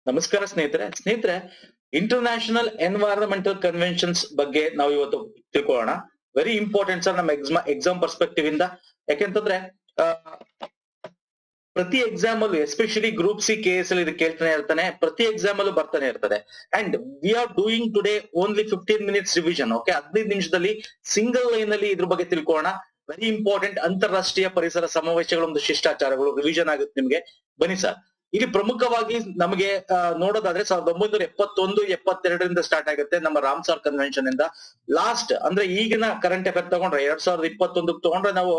ನಮಸ್ಕಾರ ಸ್ನೇಹಿತರೆ international environmental conventions ಬಗ್ಗೆ ನಾವು ಇವತ್ತು ತಿಳ್ಕೊಳ್ಳೋಣ. ವೆರಿ ಇಂಪಾರ್ಟೆಂಟ್ ಸರ್ ನಮ್ಮ ಎಕ್ಸಾಮ್ ಪರ್ಸ್ಪೆಕ್ಟಿವ್ ಇಂದ. ಯಾಕೆಂತಂದ್ರೆ ಆ, ಪ್ರತಿ ಎಕ್ಸಾಮ್ ಅಲ್ಲೂ especially group C K S ಅಲ್ಲಿ ಇದು ಕೇಳ್ತಾನೆ ಇರ್ತಾನೆ, ಪ್ರತಿ ಎಕ್ಸಾಮ್ ಅಲ್ಲೂ ಬರ್ತಾನೆ ಇರ್ತದೆ. And we are doing today only 15 minutes revision. Okay, 15 ನಿಮಿಷದಲ್ಲಿ ಸಿಂಗಲ್ ಲೈನ್ ಅಲ್ಲಿ ಇದ್ರ ಬಗ್ಗೆ ತಿಳ್ಕೊಳ್ಳೋಣ. Very important. ಅಂತಾರಾಷ್ಟ್ರೀಯ ಪರಿಸರ ಸಮಾವೇಶಗಳ ಒಂದು ಶಿಷ್ಟಾಚಾರಗಳು ರಿವಿಷನ್ ಆಗುತ್ತೆ ನಿಮ್ಗೆ. ಬನ್ನಿ ಸರ್. ಇಲ್ಲಿ ಪ್ರಮುಖವಾಗಿ ನಮಗೆ ನೋಡೋದಾದ್ರೆ 1971-72 ಸ್ಟಾರ್ಟ್ ಆಗುತ್ತೆ ನಮ್ಮ ರಾಮ್ಸಾರ್ ಕನ್ವೆನ್ಷನ್ ಇಂದ. ಲಾಸ್ಟ್ ಅಂದ್ರೆ ಈಗಿನ ಕರೆಂಟ್ ಅಫೇರ್ ತಗೊಂಡ್ರೆ 2021 ತಗೊಂಡ್ರೆ ನಾವು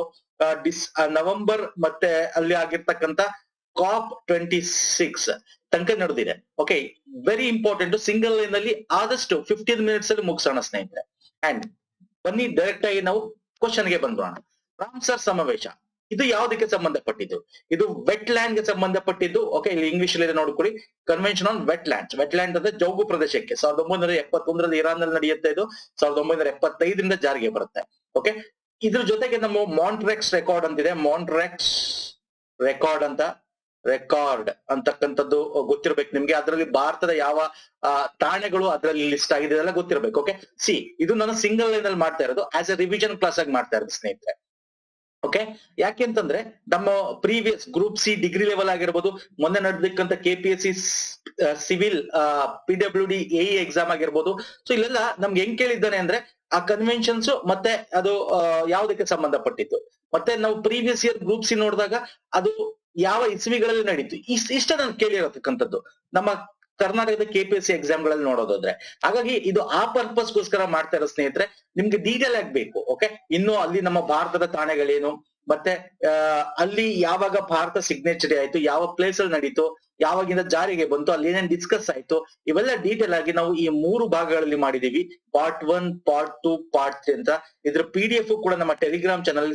ನವೆಂಬರ್ ಮತ್ತೆ ಅಲ್ಲಿ ಆಗಿರ್ತಕ್ಕಂತ COP26 ತನಕ ನಡೆದಿದೆ. Okay, very important. Single line ಅಲ್ಲಿ ಆದಷ್ಟು 15 ಮಿನಿಟ್ಸ್ ಅಲ್ಲಿ ಮುಗಿಸೋಣ ಸ್ನೇಹಿತರೆ. ಅಂಡ್ ಬನ್ನಿ ಡೈರೆಕ್ಟ್ ಆಗಿ ನಾವು ಕ್ವಶನ್ ಗೆ ಬಂದ್ರೋಣ. ರಾಮ್ಸರ್ ಸಮಾವೇಶ ಇದು ಯಾವುದಕ್ಕೆ ಸಂಬಂಧಪಟ್ಟಿದ್ದು? ಇದು ವೆಟ್ ಲ್ಯಾಂಡ್ ಗೆ ಸಂಬಂಧಪಟ್ಟಿದ್ದು. ಓಕೆ, ಇಲ್ಲಿ ಇಂಗ್ಲಿಷ್ ಅಲ್ಲಿ ನೋಡ್ಕೊಳ್ಳಿ. Convention on wetlands. Wetland ಅಂದ್ರೆ ಜೌಗು ಪ್ರದೇಶಕ್ಕೆ 1971 ಇರಾನ್ ನಲ್ಲಿ ನಡೆಯುತ್ತೆ. ಇದು 1975 ಜಾರಿಗೆ ಬರುತ್ತೆ. ಓಕೆ, ಇದ್ರ ಜೊತೆಗೆ ನಮ್ಮ ಮಾಂಟ್ರೆಕ್ಸ್ ರೆಕಾರ್ಡ್ ಅಂತಿದೆ. ಮಾಂಟ್ರೆಕ್ಸ್ ರೆಕಾರ್ಡ್ ಅಂತಕ್ಕಂಥದ್ದು ಗೊತ್ತಿರ್ಬೇಕು ನಿಮ್ಗೆ. ಅದರಲ್ಲಿ ಭಾರತದ ಯಾವ ತಾಣೆಗಳು ಅದರಲ್ಲಿ ಲಿಸ್ಟ್ ಆಗಿದೆ ಎಲ್ಲ ಗೊತ್ತಿರ್ಬೇಕು. ಓಕೆ, ಇದು ನಾನು ಸಿಂಗಲ್ ಲೈನ್ ಅಲ್ಲಿ ಮಾಡ್ತಾ ಇರೋದು, ಆಸ್ ಎ ರಿವಿಷನ್ ಕ್ಲಾಸ್ ಆಗಿ ಮಾಡ್ತಾ ಇರೋದು ಸ್ನೇಹಿತರೆ. ಓಕೆ, ಯಾಕೆಂತಂದ್ರೆ ನಮ್ಮ previous group C degree level ಆಗಿರ್ಬೋದು, ಮೊನ್ನೆ ನಡೆದಿಕ್ಕಂತ KPSC civil PWD AE exam ಆಗಿರ್ಬೋದು. ಸೊ ಇಲ್ಲೆಲ್ಲ ನಮ್ಗೆ ಹೆಂಗ್ ಕೇಳಿದ್ದಾನೆ ಅಂದ್ರೆ ಆ ಕನ್ವೆನ್ಷನ್ಸ್ ಮತ್ತೆ ಅದು ಯಾವುದಕ್ಕೆ ಸಂಬಂಧಪಟ್ಟಿತ್ತು, ಮತ್ತೆ ನಾವು ಪ್ರೀವಿಯಸ್ ಇಯರ್ ಗ್ರೂಪ್ ಸಿ ನೋಡಿದಾಗ ಅದು ಯಾವ ಇಸ್ವಿಗಳಲ್ಲಿ ನಡೀತು, ಇಷ್ಟ ನಾನು ಕೇಳಿರತಕ್ಕಂಥದ್ದು ನಮ್ಮ ಕರ್ನಾಟಕದ KPSC ಎಕ್ಸಾಮ್ ಗಳಲ್ಲಿ ನೋಡೋದಾದ್ರೆ. ಹಾಗಾಗಿ ಇದು ಆ ಪರ್ಪಸ್ಗೋಸ್ಕರ ಮಾಡ್ತಾ ಇರೋ ಸ್ನೇಹಿತರೆ. ನಿಮ್ಗೆ ಡೀಟೇಲ್ ಆಗ್ಬೇಕು. ಓಕೆ, ಇನ್ನು ಅಲ್ಲಿ ನಮ್ಮ ಭಾರತದ ತಾಣಗಳೇನು, ಮತ್ತೆ ಅಲ್ಲಿ ಯಾವಾಗ ಭಾರತ ಸಿಗ್ನೇಚರಿ ಆಯ್ತು, ಯಾವ ಪ್ಲೇಸ್ ಅಲ್ಲಿ ನಡೀತು, ಯಾವಾಗಿಂದ ಜಾರಿಗೆ ಬಂತು, ಅಲ್ಲಿ ಏನೇನ್ ಡಿಸ್ಕಸ್ ಆಯ್ತು, ಇವೆಲ್ಲ ಡೀಟೇಲ್ ಆಗಿ ನಾವು ಈ 3 ಭಾಗಗಳಲ್ಲಿ ಮಾಡಿದೀವಿ. ಪಾರ್ಟ್ 1, ಪಾರ್ಟ್ 2, ಪಾರ್ಟ್ 3 ಅಂತ. ಇದ್ರ PDF ಕೂಡ ನಮ್ಮ ಟೆಲಿಗ್ರಾಮ್ ಚಾನಲ್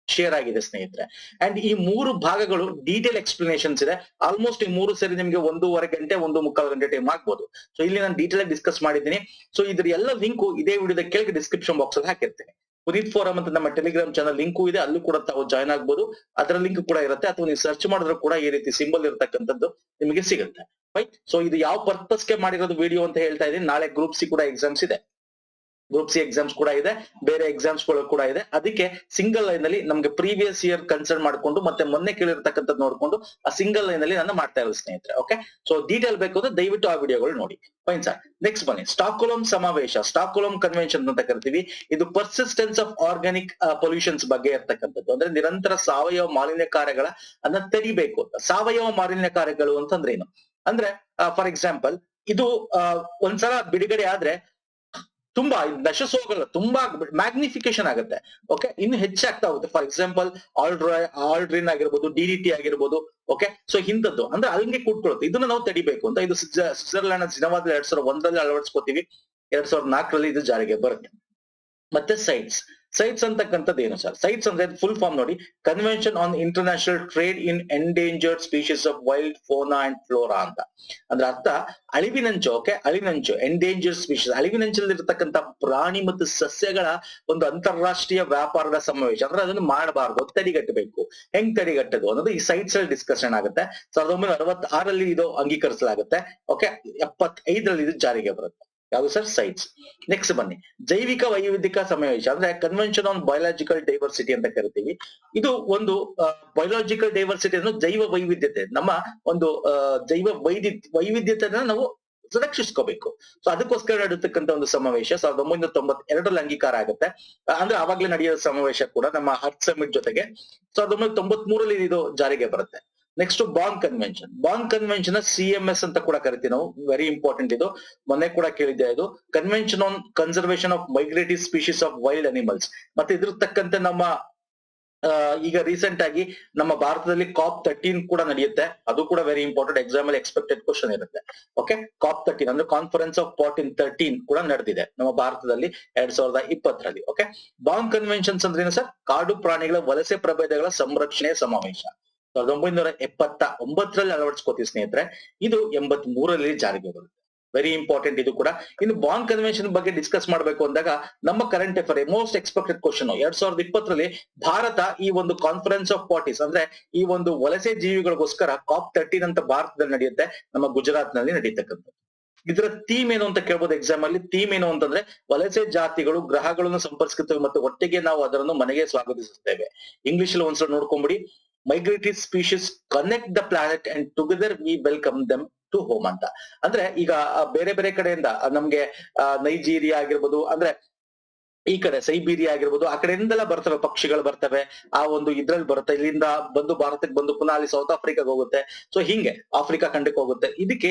ಶೇರ್ ಆಗಿದೆ ಸ್ನೇಹಿತರೆ. ಅಂಡ್ ಈ 3 ಭಾಗಗಳು ಡೀಟೇಲ್ ಎಕ್ಸ್ಪ್ಲನೇಷನ್ಸ್ ಇದೆ. ಆಲ್ಮೋಸ್ಟ್ ಈ 3 ಸೇರಿ ನಿಮ್ಗೆ 1.5 ಗಂಟೆ 1.25 ಗಂಟೆ ಟೈಮ್ ಆಗ್ಬೋದು. ಸೊ ಇಲ್ಲಿ ನಾನು ಡೀಟೇಲ್ ಆಗಿ ಡಿಸ್ಕಸ್ ಮಾಡಿದ್ದೀನಿ. ಸೊ ಇದ್ರ ಎಲ್ಲ ಲಿಂಕು ಇದೇ ವಿಡಿಯೋದ ಕೆಳಗೆ ಡಿಸ್ಕ್ರಿಪ್ಷನ್ ಬಾಕ್ಸ್ ಅಲ್ಲಿ ಹಾಕಿರ್ತೇನೆ. ಪುನೀತ್ ಫೋರಂ ಅಂತ ನಮ್ಮ ಟೆಲಿಗ್ರಾಮ್ ಚಾನಲ್ ಲಿಂಕು ಇದೆ, ಅಲ್ಲೂ ಕೂಡ ತಾವು ಜಾಯ್ನ್ ಆಗ್ಬೋದು. ಅದರ ಲಿಂಕ್ ಕೂಡ ಇರುತ್ತೆ, ಅಥವಾ ನೀವು ಸರ್ಚ್ ಮಾಡಿದ್ರು ಕೂಡ ಈ ರೀತಿ ಸಿಂಬಲ್ ಇರತಕ್ಕಂಥದ್ದು ನಿಮಗೆ ಸಿಗುತ್ತೆ. ರೈಟ್. ಸೊ ಇದು ಯಾವ ಪರ್ಪಸ್ಗೆ ಮಾಡಿರೋದು ವಿಡಿಯೋ ಅಂತ ಹೇಳ್ತಾ ಇದ್ದೀನಿ. ನಾಳೆ ಗ್ರೂಪ್ ಸಿ ಕೂಡ ಎಕ್ಸಾಮ್ಸ್ ಇದೆ, ಗ್ರೂಪ್ ಸಿ ಎಕ್ಸಾಮ್ಸ್ ಕೂಡ ಇದೆ, ಬೇರೆ ಎಕ್ಸಾಮ್ಸ್ ಗಳು ಕೂಡ ಇದೆ. ಅದಕ್ಕೆ ಸಿಂಗಲ್ ಲೈನ್ ಅಲ್ಲಿ ನಮ್ಗೆ ಪ್ರೀವಿಯಸ್ ಇಯರ್ ಕನ್ಸರ್ನ್ ಮಾಡ್ಕೊಂಡು ಮತ್ತೆ ಮೊನ್ನೆ ಕೇಳಿರ್ತಕ್ಕಂಥದ್ದು ನೋಡ್ಕೊಂಡು ಆ ಸಿಂಗಲ್ ಲೈನ್ ಅಲ್ಲಿ ನಾನು ಮಾಡ್ತಾ ಇರೋದು ಸ್ನೇಹಿತರೆ. ಓಕೆ, ಸೊ ಡೀಟೇಲ್ ಬೇಕು ಅಂದ್ರೆ ದಯವಿಟ್ಟು ಆ ವಿಡಿಯೋಗಳು ನೋಡಿ. Fine sir. ನೆಕ್ಸ್ಟ್ ಬನ್ನಿ, ಸ್ಟಾಕ್ಹೋಮ್ ಸಮಾವೇಶ, ಸ್ಟಾಕ್ಹೋಮ್ ಕನ್ವೆನ್ಷನ್ ಅಂತ ಕರಿತೀವಿ. ಇದು ಪರ್ಸಿಸ್ಟೆನ್ಸ್ ಆಫ್ ಆರ್ಗಾನಿಕ್ ಪೊಲ್ಯೂಷನ್ಸ್ ಬಗ್ಗೆ ಇರ್ತಕ್ಕಂಥದ್ದು. ಅಂದ್ರೆ ನಿರಂತರ ಸಾವಯವ ಮಾಲಿನ್ಯಕಾರಗಳ ಅನ್ನ ತಡಿಬೇಕು ಅಂತ. ಸಾವಯವ ಮಾಲಿನ್ಯಕಾರಗಳು ಅಂತಂದ್ರೆ ಏನು ಅಂದ್ರೆ, ಫಾರ್ ಎಕ್ಸಾಂಪಲ್ ಇದು ಒಂದ್ಸಲ ಬಿಡುಗಡೆ ಆದ್ರೆ ತುಂಬಾ ನಶಿಸ್ ಹೋಗಲ್ಲ, ತುಂಬಾ ಮ್ಯಾಗ್ನಿಫಿಕೇಶನ್ ಆಗುತ್ತೆ. ಓಕೆ, ಇನ್ನು ಹೆಚ್ಚಾಗ್ತಾ ಹೋಗುತ್ತೆ. ಫಾರ್ ಎಕ್ಸಾಂಪಲ್ ಆಲ್ಡ್ರಿನ್ ಆಗಿರ್ಬೋದು, DDT ಆಗಿರ್ಬೋದು. ಓಕೆ, ಸೊ ಇಂಥದ್ದು ಅಂದ್ರೆ ಅಲ್ಲಿಗೆ ಕೂತ್ಕೊಳ್ಳುತ್ತೆ. ಇದನ್ನ ನಾವು ತಡಿಬೇಕು ಅಂತ. ಇದು ಸ್ವಿಟ್ಜರ್ಲ್ಯಾಂಡ್ ಜಿನವಾದ 2001 ಅಳವಡಿಸ್ಕೋತೀವಿ. 2004 ಇದು ಜಾರಿಗೆ ಬರುತ್ತೆ. ಮತ್ತೆ ಸೈಟ್ಸ್ ಅಂತಕ್ಕಂಥದ್ದು ಏನು ಸರ್? ಸೈಟ್ಸ್ ಅಂದ್ರೆ ಫುಲ್ ಫಾರ್ಮ್ ನೋಡಿ. Convention on international trade in endangered species of wild fauna and flora ಅಂತ. ಅಂದ್ರೆ ಅರ್ಥ ಅಳಿವಿನಂಚು. ಓಕೆ, ಅಳಿವಿನಂಚು, ಎಂಡೇಂಜರ್ಡ್ ಸ್ಪೀಶೀಸ್, ಅಳಿವಿನಂಚಲ್ಲಿರ್ತಕ್ಕಂಥ ಪ್ರಾಣಿ ಮತ್ತು ಸಸ್ಯಗಳ ಒಂದು ಅಂತಾರಾಷ್ಟ್ರೀಯ ವ್ಯಾಪಾರದ ಸಮಾವೇಶ. ಅಂದ್ರೆ ಅದನ್ನು ಮಾಡಬಾರ್ದು, ತಡೆಗಟ್ಟಬೇಕು. ಹೆಂಗ್ ತಡೆಗಟ್ಟದು ಅನ್ನೋದು ಈ ಸೈಟ್ಸ್ ಅಲ್ಲಿ ಡಿಸ್ಕಷನ್ ಆಗುತ್ತೆ. 1966 ಇದು ಅಂಗೀಕರಿಸಲಾಗುತ್ತೆ. ಓಕೆ, 75 ಇದು ಜಾರಿಗೆ ಬರುತ್ತೆ. ಯಾವುದು ಸರ್? ಸೈಟ್ಸ್. ನೆಕ್ಸ್ಟ್ ಬನ್ನಿ, ಜೈವಿಕ ವೈವಿಧ್ಯಕ ಸಮಾವೇಶ ಅಂದ್ರೆ ಕನ್ವೆನ್ಷನ್ ಆನ್ ಬಯೋಲಾಜಿಕಲ್ ಡೈವರ್ಸಿಟಿ ಅಂತ ಕರಿತೀವಿ. ಇದು ಒಂದು ಬಯೋಲಾಜಿಕಲ್ ಡೈವರ್ಸಿಟಿ ಅಂದ್ರೆ ಜೈವ ವೈವಿಧ್ಯತೆ, ನಮ್ಮ ಒಂದು ಜೈವ ವೈವಿಧ್ಯತೆಯನ್ನ ನಾವು ರಕ್ಷಿಸ್ಕೋಬೇಕು. ಸೊ ಅದಕ್ಕೋಸ್ಕರ ನಡೆಯತಕ್ಕಂಥ ಒಂದು ಸಮಾವೇಶ 1992 ಅಂಗೀಕಾರ ಆಗುತ್ತೆ. ಅಂದ್ರೆ ಅವಾಗ್ಲೇ ನಡೆಯೋ ಸಮಾವೇಶ ಕೂಡ ನಮ್ಮ ಅರ್ತ್ ಸಮಿಟ್ ಜೊತೆಗೆ 1993 ಇದು ಜಾರಿಗೆ ಬರುತ್ತೆ. ನೆಕ್ಸ್ಟ್ ಬಾನ್ ಕನ್ವೆನ್ಷನ್ CMS ಅಂತ ಕೂಡ ಕರಿತೀವಿ ನಾವು. ವೆರಿ ಇಂಪಾರ್ಟೆಂಟ್ ಇದು, ಮೊನ್ನೆ ಕೂಡ ಕೇಳಿದ್ದೆ. ಇದು convention on conservation of migratory species of wild animals. ಮತ್ತೆ ಇದ್ರ ತಕ್ಕಂತೆ ನಮ್ಮ ಈಗ ರೀಸೆಂಟ್ ಆಗಿ ನಮ್ಮ ಭಾರತದಲ್ಲಿ COP13 ಕೂಡ ನಡೆಯುತ್ತೆ. ಅದು ಕೂಡ ವೆರಿ ಇಂಪಾರ್ಟೆಂಟ್, ಎಕ್ಸಾಮ್ ಅಲ್ಲಿ ಎಕ್ಸ್ಪೆಕ್ಟೆಡ್ ಕ್ವಶನ್ ಇರುತ್ತೆ. ಓಕೆ, COP13 ಅಂದ್ರೆ ಕಾನ್ಫರೆನ್ಸ್ ಆಫ್ ಪಾರ್ಟ್ ಇನ್ 13 ಕೂಡ ನಡೆದಿದೆ ನಮ್ಮ ಭಾರತದಲ್ಲಿ 2020. ಓಕೆ, ಬಾನ್ ಕನ್ವೆನ್ಷನ್ಸ್ ಅಂದ್ರೆ ಏನು ಸರ್? ಕಾಡು ಪ್ರಾಣಿಗಳ ವಲಸೆ ಪ್ರಭೇದಗಳ ಸಂರಕ್ಷಣೆ ಸಮಾವೇಶ 1979 ಅಳವಡಿಸ್ಕೋತೀವಿ ಸ್ನೇಹಿತರೆ. ಇದು 83 ಜಾರಿಗೆ ಬರುತ್ತೆ. ವೆರಿ ಇಂಪಾರ್ಟೆಂಟ್ ಇದು ಕೂಡ. ಇನ್ನು ಬಾನ್ ಕನ್ವೆನ್ಷನ್ ಬಗ್ಗೆ ಡಿಸ್ಕಸ್ ಮಾಡಬೇಕು ಅಂದಾಗ ನಮ್ಮ current affair most expected question 2020 Bharat ಈ ಒಂದು ಕಾನ್ಫರೆನ್ಸ್ ಆಫ್ ಪಾರ್ಟೀಸ್ ಅಂದ್ರೆ ಈ ಒಂದು ವಲಸೆ ಜೀವಿಗಳಿಗೋಸ್ಕರ COP13 ಅಂತ ಭಾರತದಲ್ಲಿ ನಡೆಯುತ್ತೆ, ನಮ್ಮ ಗುಜರಾತ್ ನಲ್ಲಿ ನಡೀತಕ್ಕಂಥದ್ದು. ಇದರ ಥೀಮ್ ಏನು ಅಂತ ಕೇಳ್ಬೋದು ಎಕ್ಸಾಮ್ ಅಲ್ಲಿ. ಥೀಮ್ ಏನು ಅಂತಂದ್ರೆ ವಲಸೆ ಜಾತಿಗಳು ಗ್ರಹಗಳನ್ನು ಸಂಪರ್ಕಿಸುತ್ತವೆ ಮತ್ತು ಒಟ್ಟಿಗೆ ನಾವು ಅದನ್ನು ಮನೆಗೆ ಸ್ವಾಗತಿಸುತ್ತೇವೆ. ಇಂಗ್ಲಿಷ್ ಅಲ್ಲಿ ಒಂದ್ಸಲ ನೋಡ್ಕೊಂಬಿಡಿ. Migratory species connect the planet and together we welcome them to home ಅಂತ. ಅಂದ್ರೆ ಈಗ ಬೇರೆ ಬೇರೆ ಕಡೆಯಿಂದ ನಮ್ಗೆ ನೈಜೀರಿಯಾ ಆಗಿರ್ಬೋದು, ಅಂದ್ರೆ ಈ ಕಡೆ ಸೈಬೀರಿಯಾ ಆಗಿರ್ಬೋದು, ಆ ಕಡೆಯಿಂದೆಲ್ಲ ಬರ್ತವೆ ಪಕ್ಷಿಗಳು ಬರ್ತವೆ, ಆ ಒಂದು ಇದ್ರಲ್ಲಿ ಬರುತ್ತೆ, ಇಲ್ಲಿಂದ ಬಂದು ಭಾರತಕ್ಕೆ ಬಂದು ಪುನಃ ಅಲ್ಲಿ ಸೌತ್ ಆಫ್ರಿಕಾಗೆ ಹೋಗುತ್ತೆ, ಸೊ ಹಿಂಗೆ ಆಫ್ರಿಕಾ ಖಂಡಕ್ಕೆ ಹೋಗುತ್ತೆ.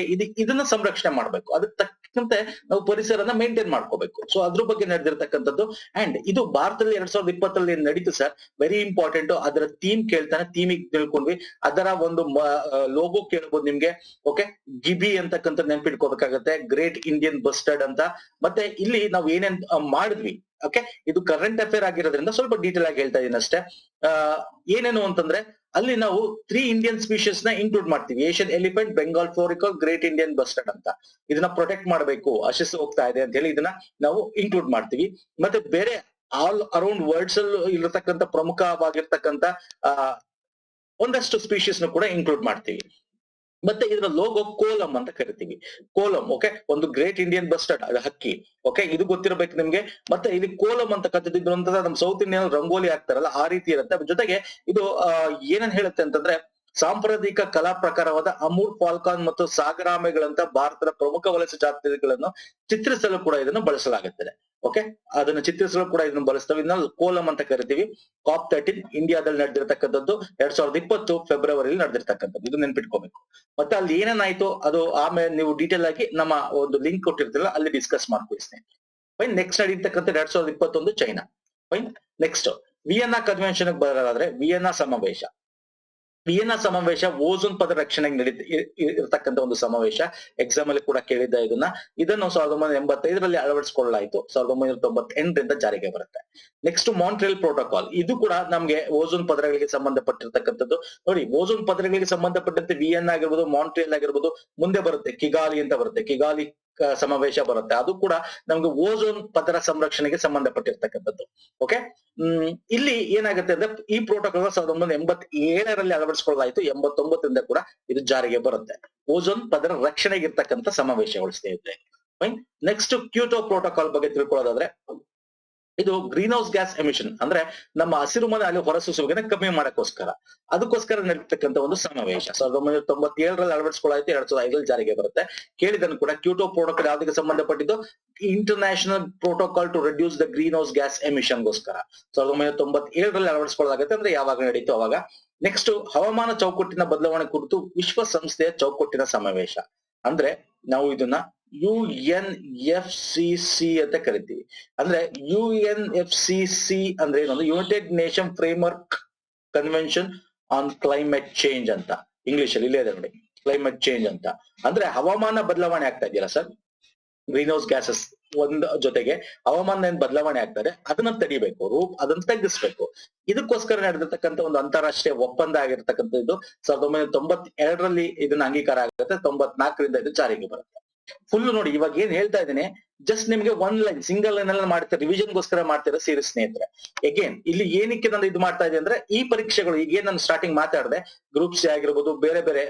ಇದನ್ನ ಸಂರಕ್ಷಣೆ ಮಾಡ್ಬೇಕು, ಅದಕ್ಕೆ ತಕ್ಕಂತೆ ನಾವು ಪರಿಸರನ ಮೇಂಟೈನ್ ಮಾಡ್ಕೋಬೇಕು. ಸೊ ಅದ್ರ ಬಗ್ಗೆ ನಡೆದಿರ್ತಕ್ಕಂಥದ್ದು. ಅಂಡ್ ಇದು ಭಾರತದಲ್ಲಿ 2020 ನಡೀತು ಸರ್, ವೆರಿ ಇಂಪಾರ್ಟೆಂಟ್. ಅದರ ಥೀಮ್ ಕೇಳ್ತಾನೆ, ಥೀಮಿಗೆ ತಿಳ್ಕೊಂಡ್ವಿ. ಅದರ ಒಂದು ಲೋಗೋ ಕೇಳ್ಬೋದು ನಿಮ್ಗೆ. ಓಕೆ, ಗಿಬಿ ಅಂತಕ್ಕಂಥ ನೆನ್ಪಿಟ್ಕೋಬೇಕಾಗತ್ತೆ, ಗ್ರೇಟ್ ಇಂಡಿಯನ್ ಬಸ್ಟರ್ಡ್ ಅಂತ. ಮತ್ತೆ ಇಲ್ಲಿ ನಾವು ಏನೇನ್ ಮಾಡಿದ್ವಿ, ಓಕೆ, ಇದು ಕರೆಂಟ್ ಅಫೇರ್ ಆಗಿರೋದ್ರಿಂದ ಸ್ವಲ್ಪ ಡೀಟೇಲ್ ಆಗಿ ಹೇಳ್ತಾ ಇದೀನಿ ಅಷ್ಟೇ. ಏನೇನು ಅಂತಂದ್ರೆ ಅಲ್ಲಿ ನಾವು 3 ಇಂಡಿಯನ್ ಸ್ಪೀಶೀಸ್ ನ ಇನ್ಕ್ಲೂಡ್ ಮಾಡ್ತೀವಿ. Asian elephant, Bengal florican, great Indian bustard ಅಂತ. ಇದನ್ನ ಪ್ರೊಟೆಕ್ಟ್ ಮಾಡಬೇಕು, ಅಶಿಸ್ ಹೋಗ್ತಾ ಇದೆ ಅಂತ ಹೇಳಿ ಇದನ್ನ ನಾವು ಇನ್ಕ್ಲೂಡ್ ಮಾಡ್ತೀವಿ. ಮತ್ತೆ ಬೇರೆ ಆಲ್ ಅರೌಂಡ್ ವರ್ಲ್ಡ್ಸ್ ಅಲ್ಲಿ ಇರತಕ್ಕಂತ ಪ್ರಮುಖವಾಗಿರ್ತಕ್ಕಂತ ಒಂದಷ್ಟು ಸ್ಪೀಶೀಸ್ ನ ಕೂಡ ಇನ್ಕ್ಲೂಡ್ ಮಾಡ್ತೀವಿ. ಮತ್ತೆ ಇದರ ಲೋಗೋ ಕೋಲಂ ಅಂತ ಕರಿತೀವಿ. ಕೋಲಂ, ಓಕೆ, ಒಂದು ಗ್ರೇಟ್ ಇಂಡಿಯನ್ ಬಸ್ಟರ್ಡ್, ಅದು ಹಕ್ಕಿ. ಓಕೆ, ಇದು ಗೊತ್ತಿರಬೇಕು ನಿಮ್ಗೆ. ಮತ್ತೆ ಇಲ್ಲಿ ಕೋಲಂ ಅಂತ ಕತ್ತಿದ್ರು ಅಂತ ನಮ್ ಸೌತ್ ಇಂಡಿಯನ್ ರಂಗೋಲಿ ಹಾಕ್ತಾರಲ್ಲ, ಆ ರೀತಿ ಇರುತ್ತೆ. ಜೊತೆಗೆ ಇದು ಏನನ್ ಹೇಳುತ್ತೆ ಅಂತಂದ್ರೆ ಸಾಂಪ್ರದಾಯಿಕ ಕಲಾ ಪ್ರಕಾರವಾದ ಅಮೂರ್, ಫಾಲ್ಕಾನ್ ಮತ್ತು ಸಾಗರಾಮೆಗಳಂತ ಭಾರತದ ಪ್ರಮುಖ ವಲಸೆ ಜಾತಿಗಳನ್ನು ಚಿತ್ರಿಸಲು ಕೂಡ ಇದನ್ನು ಬಳಸಲಾಗುತ್ತದೆ. ಓಕೆ, ಅದನ್ನು ಚಿತ್ರಿಸಲು ಕೂಡ ಇದನ್ನು ಬಳಸ್ತೇವೆ. ಇದನ್ನ ಕೋಲಂ ಅಂತ ಕರಿತೀವಿ. COP13 ಇಂಡಿಯಾದಲ್ಲಿ ನಡೆದಿರ್ತಕ್ಕಂಥದ್ದು 2020 ಫೆಬ್ರವರಿಯಲ್ಲಿ ನಡೆದಿರ್ತಕ್ಕಂಥದ್ದು, ಇದು ನೆನ್ಪಿಟ್ಕೋಬೇಕು. ಮತ್ತೆ ಅಲ್ಲಿ ಏನೇನಾಯ್ತು ಅದು ಆಮೇಲೆ ನೀವು ಡೀಟೇಲ್ ಆಗಿ ನಮ್ಮ ಒಂದು ಲಿಂಕ್ ಕೊಟ್ಟಿರ್ತಿಲ್ಲ, ಅಲ್ಲಿ ಡಿಸ್ಕಸ್ ಮಾಡ್ಕೊಳ್ಳಿ ಸ್ನೇಹಿತರೆ. ಫೈನ್. ನೆಕ್ಸ್ಟ್ ನಡೀತಕ್ಕಂಥ 2021 China. Fine. Next Vienna convention ಬರೋದಾದ್ರೆ ವಿಯೆನ್ನಾ ಸಮಾವೇಶ ಓಝೋನ್ ಪದರ ರಕ್ಷಣೆಗೆ ಇರತಕ್ಕಂತ ಒಂದು ಸಮಾವೇಶ. ಎಕ್ಸಾಮ್ ಅಲ್ಲಿ ಕೂಡ ಕೇಳಿದ್ದ ಇದನ್ನು 1985 ಅಳವಡಿಸಿಕೊಳ್ಳಲಾಯಿತು. 1998 ಜಾರಿಗೆ ಬರುತ್ತೆ. ನೆಕ್ಸ್ಟ್ ಮಾಂಟ್ರಿಯಲ್ ಪ್ರೋಟೋಕಾಲ್, ಇದು ಕೂಡ ನಮ್ಗೆ ಓಝೋನ್ ಪದರಗಳಿಗೆ ಸಂಬಂಧಪಟ್ಟಿರ್ತಕ್ಕಂಥದ್ದು. ನೋಡಿ, ಓಝೋನ್ ಪದರಗಳಿಗೆ ಸಂಬಂಧಪಟ್ಟಂತೆ ವಿಯೆನ್ನಾ ಆಗಿರ್ಬೋದು, ಮಾಂಟ್ರಿಯಲ್ ಆಗಿರ್ಬೋದು, ಮುಂದೆ ಬರುತ್ತೆ ಕಿಗಾಲಿ ಅಂತ ಬರುತ್ತೆ, ಕಿಗಾಲಿ ಸಮಾವೇಶ ಬರುತ್ತೆ. ಅದು ಕೂಡ ನಮ್ಗೆ ಓಝೋನ್ ಪದರ ಸಂರಕ್ಷಣೆಗೆ ಸಂಬಂಧಪಟ್ಟಿರ್ತಕ್ಕಂಥದ್ದು. ಓಕೆ, ಇಲ್ಲಿ ಏನಾಗುತ್ತೆ ಅಂದ್ರೆ ಈ ಪ್ರೋಟೋಕಾಲ್ 1987 ಅಳವಡಿಸಿಕೊಳ್ಳಲಾಯಿತು. 89 ಕೂಡ ಇದು ಜಾರಿಗೆ ಬರುತ್ತೆ. ಓಝೋನ್ ಪದರ ರಕ್ಷಣೆಗೆ ಇರ್ತಕ್ಕಂಥ ಸಮಾವೇಶಗಳು ಸ್ನೇಹಿತರೆ. ಫೈನ್. ನೆಕ್ಸ್ಟ್ ಕ್ಯೋಟೋ ಪ್ರೋಟೋಕಾಲ್ ಬಗ್ಗೆ ತಿಳ್ಕೊಳ್ಳೋದಾದ್ರೆ ಇದು ಗ್ರೀನ್ ಹೌಸ್ ಗ್ಯಾಸ್ ಎಮಿಷನ್, ಅಂದ್ರೆ ನಮ್ಮ ಹಸಿರುಮನೆ ಅಲ್ಲಿ ಹೊರಸೂಸುವಿಕೆನ ಕಮ್ಮಿ ಅದಕ್ಕೋಸ್ಕರ ನಡೀತಕ್ಕಂಥ ಒಂದು ಸಮಾವೇಶ. 1997 ಅಳವಡಿಸಿಕೊಳ್ಳಾಯಿತು. 2005 ಜಾರಿಗೆ ಬರುತ್ತೆ. ಕೇಳಿದನ್ನು ಕೂಡ ಕ್ಯೋಟೋ ಪ್ರೋಟೋಕಾಲ್ ಯಾವುದಕ್ಕೆ ಸಂಬಂಧಪಟ್ಟಿದ್ದು? International protocol to reduce the greenhouse gas emission ಗೋಸ್ಕರ 1997 ಅಳವಡಿಸಿಕೊಳ್ಳಲಾಗುತ್ತೆ. ಅಂದ್ರೆ ಯಾವಾಗ ನಡೀತು ಅವಾಗ. ನೆಕ್ಸ್ಟ್ ಹವಾಮಾನ ಚೌಕಟ್ಟಿನ ಬದಲಾವಣೆ ಕುರಿತು ವಿಶ್ವಸಂಸ್ಥೆಯ ಚೌಕಟ್ಟಿನ ಸಮಾವೇಶ, ಅಂದ್ರೆ ನಾವು ಇದನ್ನ UNFCC ಅಂತ ಕರಿತೀವಿ. ಅಂದ್ರೆ UNFCC ಅಂದ್ರೆ ಏನಂದ್ರೆ United nation framework convention on climate change ಅಂತ ಇಂಗ್ಲಿಷ್ ಅಲ್ಲಿ ಇಲ್ಲೇ ಇದೆ ನೋಡಿ, ಕ್ಲೈಮೇಟ್ ಚೇಂಜ್ ಅಂತ. ಅಂದ್ರೆ ಹವಾಮಾನ ಬದಲಾವಣೆ ಆಗ್ತಾ ಇದೆಯಲ್ಲ ಸರ್, ಗ್ರೀನ್ ಹೌಸ್ ಗ್ಯಾಸಸ್ ಒಂದ್ ಜೊತೆಗೆ ಹವಾಮಾನ ಏನ್ ಬದಲಾವಣೆ ಆಗ್ತದೆ ಅದನ್ನ ತಡಿಬೇಕು, ಅದನ್ನ ತಗ್ಗಿಸ್ಬೇಕು. ಇದಕ್ಕೋಸ್ಕರ ನಡೆದಿರ್ತಕ್ಕಂಥ ಒಂದು ಅಂತಾರಾಷ್ಟ್ರೀಯ ಒಪ್ಪಂದ ಆಗಿರ್ತಕ್ಕಂಥದ್ದು 1992 ಇದನ್ನ ಅಂಗೀಕಾರ ಆಗುತ್ತೆ. 94 ಇದು ಜಾರಿಗೆ ಬರುತ್ತೆ. ಫುಲ್ ನೋಡಿ, ಇವಾಗ ಏನ್ ಹೇಳ್ತಾ ಇದ್ದೀನಿ ಜಸ್ಟ್ ನಿಮ್ಗೆ ಒನ್ ಲೈನ್ ಸಿಂಗಲ್ ಲೈನ್ ಎಲ್ಲ ಮಾಡ್ತಾರೆ, ರಿವಿಷನ್ ಗೋಸ್ಕರ ಮಾಡ್ತಾರೆ ಸೀರೀಸ್ ಸ್ನೇಹಿತರೆ. ಅಗೇನ್ ಇಲ್ಲಿ ಏನಕ್ಕೆ ನಾನು ಇದು ಮಾಡ್ತಾ ಇದ್ದೆ ಅಂದ್ರೆ ಈ ಪರೀಕ್ಷೆಗಳು ಈಗ ಏನ್ ನಾನು ಸ್ಟಾರ್ಟಿಂಗ್ ಮಾತಾಡಿದೆ, ಗ್ರೂಪ್ ಸಿ ಆಗಿರ್ಬೋದು, ಬೇರೆ ಬೇರೆ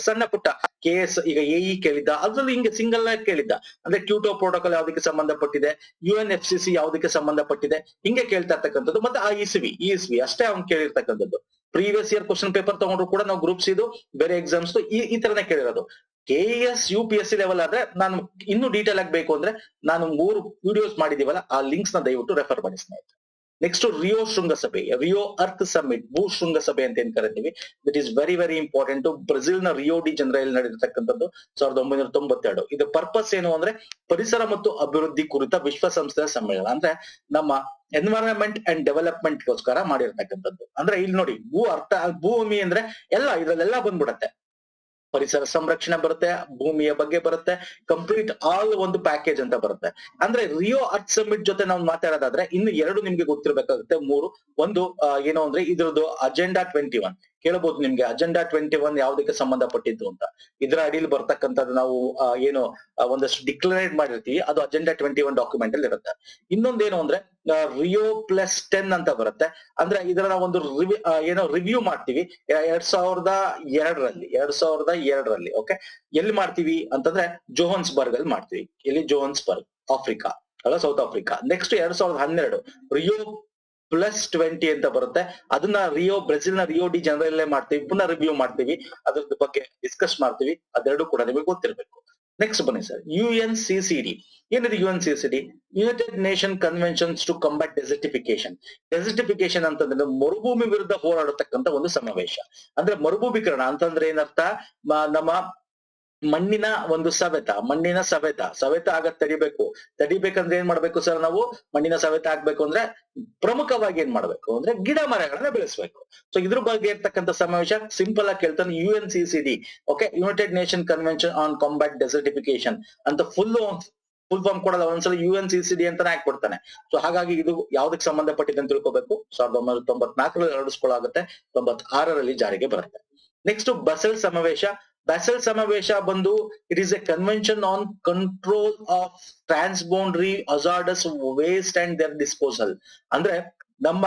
ಸಣ್ಣ ಪುಟ್ಟ KS ಈಗ AE ಕೇಳಿದ್ದ, ಅದ್ರಲ್ಲಿ ಹಿಂಗೆ ಸಿಂಗಲ್ ಆಗಿ ಕೇಳಿದ್ದ. ಅಂದ್ರೆ ಕ್ಯೋಟೋ ಪ್ರೋಟೋಕಾಲ್ ಯಾವ್ದಕ್ಕೆ ಸಂಬಂಧಪಟ್ಟಿದೆ, UNFCC ಯಾವ್ದಕ್ಕೆ ಸಂಬಂಧಪಟ್ಟಿದೆ, ಹಿಂಗೆ ಕೇಳ್ತಾ ಇರ್ತಕ್ಕಂಥದ್ದು. ಮತ್ತೆ ಆ ಇಸ್ವಿ ಅಷ್ಟೇ ಅವ್ನು ಕೇಳಿರ್ತಕ್ಕಂಥದ್ದು. ಪ್ರೀವಿಯಸ್ ಇಯರ್ ಕ್ವಶನ್ ಪೇಪರ್ ತಗೊಂಡ್ರು ಕೂಡ ನಾವು ಗ್ರೂಪ್ಸ್ ಇದು ಬೇರೆ ಎಕ್ಸಾಮ್ಸ್ ಈ ತರನೇ ಕೇಳಿರೋದು. KS UPSC ಲೆವೆಲ್ ಆದ್ರೆ ನಾನು ಇನ್ನೂ ಡೀಟೇಲ್ ಆಗಿ ಬೇಕು ಅಂದ್ರೆ ನಾನು 3 ವಿಡಿಯೋಸ್ ಮಾಡಿದೀವಲ್ಲ, ಆ ಲಿಂಕ್ಸ್ ನ ದಯವಿಟ್ಟು ರೆಫರ್ ಮಾಡಿ ಸ್ನೇಹಿತರೆ. ನೆಕ್ಸ್ಟ್ ರಿಯೋ ಶೃಂಗಸಭೆ, ರಿಯೋ ಅರ್ತ್ ಸಮಿಟ್, ಭೂ ಶೃಂಗಸಭೆ ಅಂತ ಏನ್ ಕರಿತೀವಿ, that is very very important. Brazil ನ ರಿಯೋ ಡಿ ಜನರಲ್ ನಡೆದಿರ್ತಕ್ಕಂಥದ್ದು 1992. ಇದು ಪರ್ಪಸ್ ಏನು ಅಂದ್ರೆ ಪರಿಸರ ಮತ್ತು ಅಭಿವೃದ್ಧಿ ಕುರಿತ ವಿಶ್ವಸಂಸ್ಥೆಯ ಸಮ್ಮೇಳನ, ಅಂದ್ರೆ ನಮ್ಮ ಎನ್ವೈರನ್ಮೆಂಟ್ ಅಂಡ್ ಡೆವಲಪ್ಮೆಂಟ್ ಗೋಸ್ಕರ ಮಾಡಿರ್ತಕ್ಕಂಥದ್ದು. ಅಂದ್ರೆ ಇಲ್ಲಿ ನೋಡಿ, ಭೂಮಿ ಅಂದ್ರೆ ಎಲ್ಲ ಇದ್ರಲ್ಲೆಲ್ಲ ಬಂದ್ಬಿಡತ್ತೆ. ಪರಿಸರ ಸಂರಕ್ಷಣೆ ಬರುತ್ತೆ, ಭೂಮಿಯ ಬಗ್ಗೆ ಬರುತ್ತೆ, ಕಂಪ್ಲೀಟ್ ಆಲ್ ಒಂದು ಪ್ಯಾಕೇಜ್ ಅಂತ ಬರುತ್ತೆ. ಅಂದ್ರೆ ರಿಯೋ ಅರ್ತ್ ಸಮಿಟ್ ಜೊತೆ ನಾವು ಮಾತಾಡೋದಾದ್ರೆ ಇನ್ನು 2 ನಿಮ್ಗೆ ಗೊತ್ತಿರಬೇಕಾಗುತ್ತೆ, 3. ಒಂದು ಏನು ಅಂದ್ರೆ ಇದ್ರದ್ದು ಅಜೆಂಡಾ 21, ಕೇಳಬಹುದು ನಿಮ್ಗೆ ಅಜೆಂಡಾ 21 ಯಾವ್ದಕ್ಕೆ ಸಂಬಂಧಪಟ್ಟಿದ್ದು ಅಂತ. ಇದರ ಅಡಿಯಲ್ಲಿ ಬರ್ತಕ್ಕಂಥದ್ದು ನಾವು ಏನು ಒಂದಷ್ಟು ಡಿಕ್ಲರೇಟ್ ಮಾಡಿರ್ತೀವಿ, ಅದು ಅಜೆಂಡಾ 21 ಡಾಕ್ಯುಮೆಂಟ್ ಅಲ್ಲಿ ಇರುತ್ತೆ. ಇನ್ನೊಂದೇನು ಅಂದ್ರೆ Rio+10 ಅಂತ ಬರುತ್ತೆ. ಅಂದ್ರೆ ಇದರ ಒಂದು ರಿವ್ಯೂ ಮಾಡ್ತೀವಿ 2002ರಲ್ಲಿ. ಓಕೆ, ಎಲ್ಲಿ ಮಾಡ್ತೀವಿ ಅಂತಂದ್ರೆ ಜೋಹಾನ್ಸ್ಬರ್ಗ್ ಅಲ್ಲಿ ಮಾಡ್ತೀವಿ. ಎಲ್ಲಿ? ಜೋಹಾನ್ಸ್ಬರ್ಗ್, ಆಫ್ರಿಕಾ ಅಲ್ಲ, ಸೌತ್ ಆಫ್ರಿಕಾ. ನೆಕ್ಸ್ಟ್ 2012 Rio+20 ಅಂತ ಬರುತ್ತೆ. ಅದನ್ನ ಬ್ರೆಜಿಲ್ ನ ರಿಯೋ ಡಿ ಜನರಲ್ಲೇ ಮಾಡ್ತೀವಿ. ಪುನಃ ರಿವ್ಯೂ ಮಾಡ್ತೀವಿ, ಅದ್ರ ಬಗ್ಗೆ ಡಿಸ್ಕಸ್ ಮಾಡ್ತೀವಿ. ಅದೆರಡು ಕೂಡ ನಿಮಗೆ ಗೊತ್ತಿರಬೇಕು. ನೆಕ್ಸ್ಟ್ ಬನ್ನಿ ಸರ್, UNCCD. ಏನಿದೆ UNCCD? United Nation conventions to combat desertification. Desertification ಅಂತಂದ್ರೆ ಮರುಭೂಮಿ ವಿರುದ್ಧ ಹೋರಾಡತಕ್ಕಂತ ಒಂದು ಸಮಾವೇಶ. ಅಂದ್ರೆ ಮರುಭೂಮೀಕರಣ ಅಂತಂದ್ರೆ ಏನರ್ಥ? ನಮ್ಮ ಮಣ್ಣಿನ ಒಂದು ಸವೆತ ಆಗತ್ ತಡಿಬೇಕಂದ್ರೆ ಏನ್ ಮಾಡ್ಬೇಕು ಸರ್? ನಾವು ಮಣ್ಣಿನ ಸವೆತ ಆಗ್ಬೇಕು ಅಂದ್ರೆ ಪ್ರಮುಖವಾಗಿ ಏನ್ ಮಾಡ್ಬೇಕು ಅಂದ್ರೆ ಗಿಡ ಮರಗಳನ್ನ ಬೆಳೆಸ್ಬೇಕು. ಸೊ ಇದ್ರ ಬಗ್ಗೆ ಇರ್ತಕ್ಕಂಥ ಸಮಾವೇಶ. ಸಿಂಪಲ್ ಆಗಿ ಕೇಳ್ತಾನೆ UNCCD. Okay, United nation convention on combat desertification ಅಂತ ಫುಲ್ ಫಾರ್ಮ್ ಕೊಡಲ್ಲ, ಒಂದ್ಸಲ UNCCD ಅಂತಾನೆ ಹಾಕ್ಬಿಡ್ತಾನೆ. ಸೊ ಹಾಗಾಗಿ ಇದು ಯಾವ್ದಕ್ಕೆ ಸಂಬಂಧಪಟ್ಟಿದೆ ಅಂತ ತಿಳ್ಕೊಬೇಕು. 1994ರಲ್ಲಿ ಅಳವಡಿಸ್ಕೊಳ್ಳಾಗುತ್ತೆ, 96ರಲ್ಲಿ ಜಾರಿಗೆ ಬರುತ್ತೆ. ನೆಕ್ಸ್ಟ್ ಬಸೆಲ್ ಸಮಾವೇಶ ಬಂದು it is a convention on control of transboundary hazardous waste and their disposal. ಅಂದ್ರೆ ನಮ್ಮ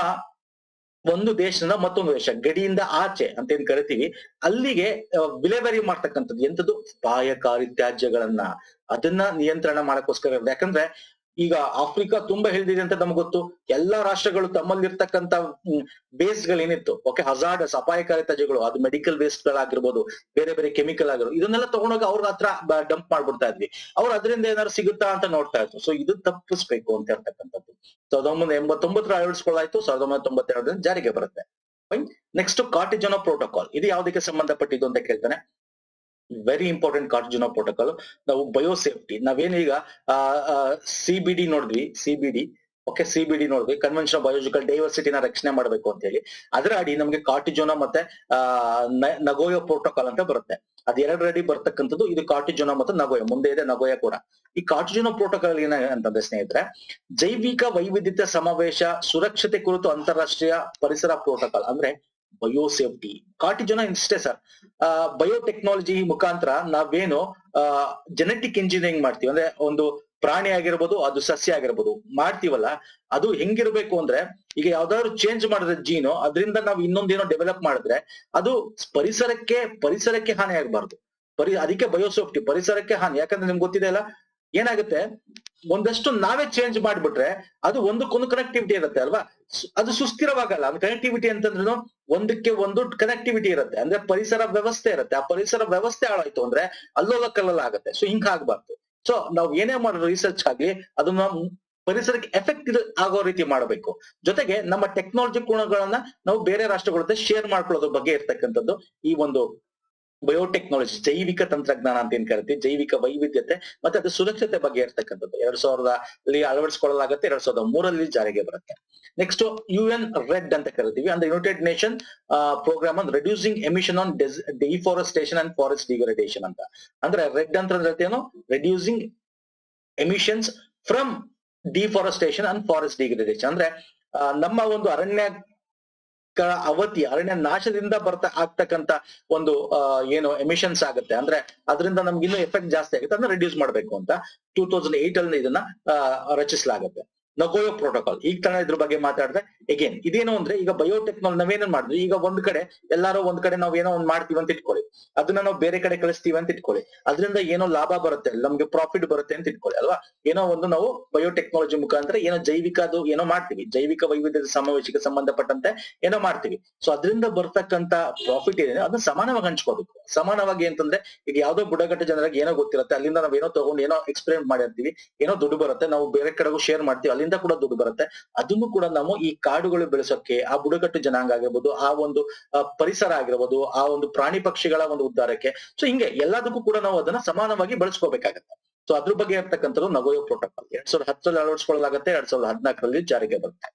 ಒಂದು ದೇಶದಿಂದ ಮತ್ತೊಂದು ದೇಶ, ಗಡಿಯಿಂದ ಆಚೆ ಅಂತ ಏನ್ ಕರಿತೀವಿ, ಅಲ್ಲಿಗೆ ವಿಲೇವಾರಿ ಮಾಡ್ತಕ್ಕಂಥದ್ದು ಎಂತದ್ದು? ಅಪಾಯಕಾರಿ ತ್ಯಾಜ್ಯಗಳನ್ನ, ಅದನ್ನ ನಿಯಂತ್ರಣ ಮಾಡಕ್ಕೋಸ್ಕರ. ಯಾಕಂದ್ರೆ ಈಗ ಆಫ್ರಿಕಾ ತುಂಬಾ ಹಿಡಿದಿದೆ ಅಂತ ನಮ್ಗೆ ಗೊತ್ತು. ಎಲ್ಲಾ ರಾಷ್ಟ್ರಗಳು ತಮ್ಮಲ್ಲಿರ್ತಕ್ಕಂಥ ವೇಸ್ಟ್ ಗಳೇನಿತ್ತು, ಓಕೆ, ಹಜಾರ್ಡಸ್ ಅಪಾಯಕಾರಿ ತ್ಯಾಜ್ಯಗಳು, ಅದು ಮೆಡಿಕಲ್ ವೇಸ್ಟ್ ಗಳಾಗಿರ್ಬೋದು, ಬೇರೆ ಬೇರೆ ಕೆಮಿಕಲ್ ಆಗಿರ್ಬೋದು, ಇದನ್ನೆಲ್ಲ ತಗೊಂಡೋಗಿ ಅವ್ರ ಹತ್ರ ಡಂಪ್ ಮಾಡ್ಬಿಡ್ತಾ ಇದ್ವಿ. ಅವ್ರು ಅದರಿಂದ ಏನಾದ್ರು ಸಿಗುತ್ತಾ ಅಂತ ನೋಡ್ತಾ ಇತ್ತು. ಸೊ ಇದು ತಪ್ಪಿಸ್ಬೇಕು ಅಂತ ಹೇಳ್ತಕ್ಕಂಥದ್ದು 1989 ಅಳವಡಿಸ್ಕೊಳ್ಳಾಯ್ತು, 1992 ಜಾರಿಗೆ ಬರುತ್ತೆ. Next Cartagena protocol. ಇದು ಯಾವ್ದಕ್ಕೆ ಸಂಬಂಧಪಟ್ಟಿದ್ದು ಅಂತ ಕೇಳ್ತಾನೆ. Very important Cartagena protocol. ನಾವು ಬಯೋಸೇಫ್ಟಿ, ನಾವೇನೀಗ CBD ನೋಡಿದ್ವಿ, CBD ನೋಡಿದ್ವಿ, ಕನ್ವೆನ್ಷನ್ ಬಯೋಲಾಜಿಕಲ್ ಡೈವರ್ಸಿಟಿನ ರಕ್ಷಣೆ ಮಾಡಬೇಕು ಅಂತ ಹೇಳಿ. ಅದರ ಅಡಿ ನಮ್ಗೆ ಕಾರ್ಟಿಜೋನಾ ಮತ್ತೆ ನಗೋಯೋ ಪ್ರೋಟೋಕಾಲ್ ಅಂತ ಬರುತ್ತೆ. ಅದ್ ಎರಡರಡಿ ಬರ್ತಕ್ಕಂಥದ್ದು ಇದು ಕಾರ್ಟಿಜೋನಾ ಮತ್ತು ನಗೋಯ. ಮುಂದೆ ಇದೆ ನಗೋಯ ಕೂಡ. ಈ ಕಾರ್ಟಿಜನೋ ಪ್ರೋಟೋಕಾಲ್ ಏನಂತಂದ್ರೆ ಸ್ನೇಹಿತರೆ, ಜೈವಿಕ ವೈವಿಧ್ಯತೆ ಸಮಾವೇಶ ಸುರಕ್ಷತೆ ಕುರಿತು ಅಂತಾರಾಷ್ಟ್ರೀಯ ಪರಿಸರ ಪ್ರೋಟೋಕಾಲ್. ಅಂದ್ರೆ ಬಯೋಸೇಫ್ಟಿ. ಕಾರ್ಟಿಜೋನಾ ಇಷ್ಟೇ ಸರ್, ಬಯೋಟೆಕ್ನಾಲಜಿ ಮುಖಾಂತರ ನಾವೇನು ಜೆನೆಟಿಕ್ ಇಂಜಿನಿಯರಿಂಗ್ ಮಾಡ್ತೀವಿ, ಅಂದ್ರೆ ಒಂದು ಪ್ರಾಣಿ ಆಗಿರ್ಬೋದು, ಅದು ಸಸ್ಯ ಆಗಿರ್ಬೋದು ಮಾಡ್ತೀವಲ್ಲ, ಅದು ಹೆಂಗಿರ್ಬೇಕು ಅಂದ್ರೆ, ಈಗ ಯಾವ್ದಾದ್ರು ಚೇಂಜ್ ಮಾಡಿದ್ರೆ ಜೀನು, ಅದರಿಂದ ನಾವು ಇನ್ನೊಂದೇನೋ ಡೆವಲಪ್ ಮಾಡಿದ್ರೆ ಅದು ಪರಿಸರಕ್ಕೆ ಹಾನಿ ಆಗ್ಬಾರ್ದು. ಅದಕ್ಕೆ ಬಯೋಸೇಫ್ಟಿ, ಪರಿಸರಕ್ಕೆ ಹಾನಿ. ಯಾಕಂದ್ರೆ ನಿಮ್ಗೆ ಗೊತ್ತಿದೆ ಅಲ್ಲ, ಏನಾಗುತ್ತೆ, ಒಂದಷ್ಟು ನಾವೇ ಚೇಂಜ್ ಮಾಡ್ಬಿಟ್ರೆ ಅದು ಒಂದಕ್ಕೊಂದು ಕನೆಕ್ಟಿವಿಟಿ ಇರುತ್ತೆ ಅಲ್ವಾ, ಅದು ಸುಸ್ಥಿರವಾಗಲ್ಲ. ಅದು ಕನೆಕ್ಟಿವಿಟಿ ಅಂತಂದ್ರೂ ಒಂದಕ್ಕೆ ಒಂದು ಕನೆಕ್ಟಿವಿಟಿ ಇರುತ್ತೆ, ಅಂದ್ರೆ ಪರಿಸರ ವ್ಯವಸ್ಥೆ ಇರುತ್ತೆ. ಆ ಪರಿಸರ ವ್ಯವಸ್ಥೆ ಹಾಳಾಯ್ತು ಅಂದ್ರೆ ಅಲ್ಲೋಲ ಕಲ್ಲಲ್ಲ ಆಗುತ್ತೆ. ಸೊ ಹಿಂಗ ಆಗ್ಬಾರ್ದು. ಸೊ ನಾವು ಏನೇ ಮಾಡೋ ರಿಸರ್ಚ್ ಆಗ್ಲಿ ಅದನ್ನ ಪರಿಸರಕ್ಕೆ ಎಫೆಕ್ಟ್ ಆಗೋ ರೀತಿ ಮಾಡಬೇಕು. ಜೊತೆಗೆ ನಮ್ಮ ಟೆಕ್ನಾಲಜಿ ಗುಣಗಳನ್ನ ನಾವು ಬೇರೆ ರಾಷ್ಟ್ರಗಳ ಜೊತೆ ಶೇರ್ ಮಾಡ್ಕೊಳ್ಳೋದ್ರ ಬಗ್ಗೆ ಇರ್ತಕ್ಕಂಥದ್ದು ಈ ಒಂದು ಬಯೋಟೆಕ್ನಾಲಜಿ, ಜೈವಿಕ ತಂತ್ರಜ್ಞಾನ ಅಂತ ಏನ್ ಕರಿತೀವಿ, ಜೈವಿಕ ವೈವಿಧ್ಯತೆ ಮತ್ತೆ ಅದು ಸುರಕ್ಷತೆ ಬಗ್ಗೆ ಇರ್ತಕ್ಕಂಥದ್ದು 2000ರಲ್ಲಿ ಅಳವಡಿಸಿಕೊಳ್ಳಲಾಗುತ್ತೆ, 2003ರಲ್ಲಿ ಜಾರಿಗೆ ಬರುತ್ತೆ. ನೆಕ್ಸ್ಟ್ UN RED ಅಂತ ಕರಿತೀವಿ, ಅಂದ್ರೆ United Nation programme on reducing emission on deforestation and forest degradation ಅಂತ. ಅಂದ್ರೆ ರೆಡ್ ಅಂತಂದ್ರೆ ಏನು? Reducing emissions from deforestation and forest degradation. ಅಂದ್ರೆ ನಮ್ಮ ಒಂದು ಅರಣ್ಯ ನಾಶದಿಂದ ಆಗ್ತಕ್ಕಂತ ಒಂದು ಏನು ಎಮಿಷನ್ಸ್ ಆಗುತ್ತೆ, ಅಂದ್ರೆ ಅದರಿಂದ ನಮ್ಗೆ ಇನ್ನೂ ಎಫೆಕ್ಟ್ ಜಾಸ್ತಿ ಆಗುತ್ತೆ, ಅದನ್ನ ರಿಡ್ಯೂಸ್ ಮಾಡ್ಬೇಕು ಅಂತ 2008 ಅಲ್ಲಿ ಇದನ್ನ ರಚಿಸಲಾಗುತ್ತೆ. ನಗೋಯೋ ಪ್ರೋಟೋಕಾಲ್, ಈಗ ತಾನೇ ಇದ್ರ ಬಗ್ಗೆ ಮಾತಾಡಿದ್ರೆ ಅಗೇನ್ ಇದೇನು ಅಂದ್ರೆ, ಈಗ ಬಯೋಟೆಕ್ನಾಲಜಿ ನಾವೇನೇನ್ ಮಾಡಿದ್ವಿ, ಈಗ ಒಂದ್ ಕಡೆ ಎಲ್ಲಾರು ಒಂದ್ ಕಡೆ ನಾವ್ ಏನೋ ಒಂದ್ ಮಾಡ್ತೀವಿ ಅಂತ ಇಟ್ಕೊಳ್ಳಿ, ಅದನ್ನ ನಾವು ಬೇರೆ ಕಡೆ ಕಳಿಸ್ತೀವಿ ಅಂತ ಇಟ್ಕೊಳ್ಳಿ, ಅದರಿಂದ ಏನೋ ಲಾಭ ಬರುತ್ತೆ, ನಮ್ಗೆ ಪ್ರಾಫಿಟ್ ಬರುತ್ತೆ ಅಂತ ಇಟ್ಕೊಳ್ಳಿ ಅಲ್ವಾ. ಏನೋ ಒಂದು ನಾವು ಬಯೋಟೆಕ್ನಾಲಜಿ ಮುಖಾಂತರ ಏನೋ ಜೈವಿಕ ಅದು ಏನೋ ಮಾಡ್ತೀವಿ, ಜೈವಿಕ ವೈವಿಧ್ಯತೆ ಸಮಾವೇಶಕ್ಕೆ ಸಂಬಂಧಪಟ್ಟಂತೆ ಏನೋ ಮಾಡ್ತೀವಿ. ಸೊ ಅದರಿಂದ ಬರ್ತಕ್ಕಂತ ಪ್ರಾಫಿಟ್ ಏನಿದೆ ಅದನ್ನ ಸಮಾನವಾಗಿ ಹಂಚ್ಕೋಬೇಕು. ಸಮಾನವಾಗಿ ಅಂತಂದ್ರೆ, ಈಗ ಯಾವ್ದೋ ಬುಡಕಟ್ಟು ಜನರಿಗೆ ಏನೋ ಗೊತ್ತಿರುತ್ತೆ, ಅಲ್ಲಿಂದ ನಾವ್ ಏನೋ ತಗೊಂಡು ಏನೋ ಎಕ್ಸ್ಪೆರಿಮೆಂಟ್ ಮಾಡಿರ್ತೀವಿ, ಏನೋ ದುಡ್ಡು ಬರುತ್ತೆ, ನಾವು ಬೇರೆ ಕಡೆಗೂ ಶೇರ್ ಮಾಡ್ತೀವಿ, ಅಲ್ಲಿಂದ ಕೂಡ ದುಡ್ಡು ಬರುತ್ತೆ. ಅದನ್ನು ಕೂಡ ನಾವು ಈ ಕಾಡುಗಳು ಬೆಳೆಸೋಕೆ, ಆ ಬುಡಕಟ್ಟು ಜನಾಂಗ ಆಗಿರ್ಬೋದು, ಆ ಒಂದು ಪರಿಸರ ಆಗಿರ್ಬೋದು, ಆ ಒಂದು ಪ್ರಾಣಿ ಪಕ್ಷಿಗಳ ಒಂದು ಉದ್ಧಾರಕ್ಕೆ, ಸೊ ಹಿಂಗೆ ಎಲ್ಲದಕ್ಕೂ ಕೂಡ ನಾವು ಅದನ್ನ ಸಮಾನವಾಗಿ ಬಳಸ್ಕೋಬೇಕಾಗತ್ತೆ. ಸೊ ಅದ್ರ ಬಗ್ಗೆ ಇರ್ತಕ್ಕಂಥದ್ದು ನಗೋಯೋ ಪ್ರೋಟೋಕಾಲ್ 2010ರಲ್ಲಿ ಅಳವಡಿಸಿಕೊಳ್ಳಲಾಗುತ್ತೆ, 2014ರಲ್ಲಿ ಜಾರಿಗೆ ಬರುತ್ತೆ.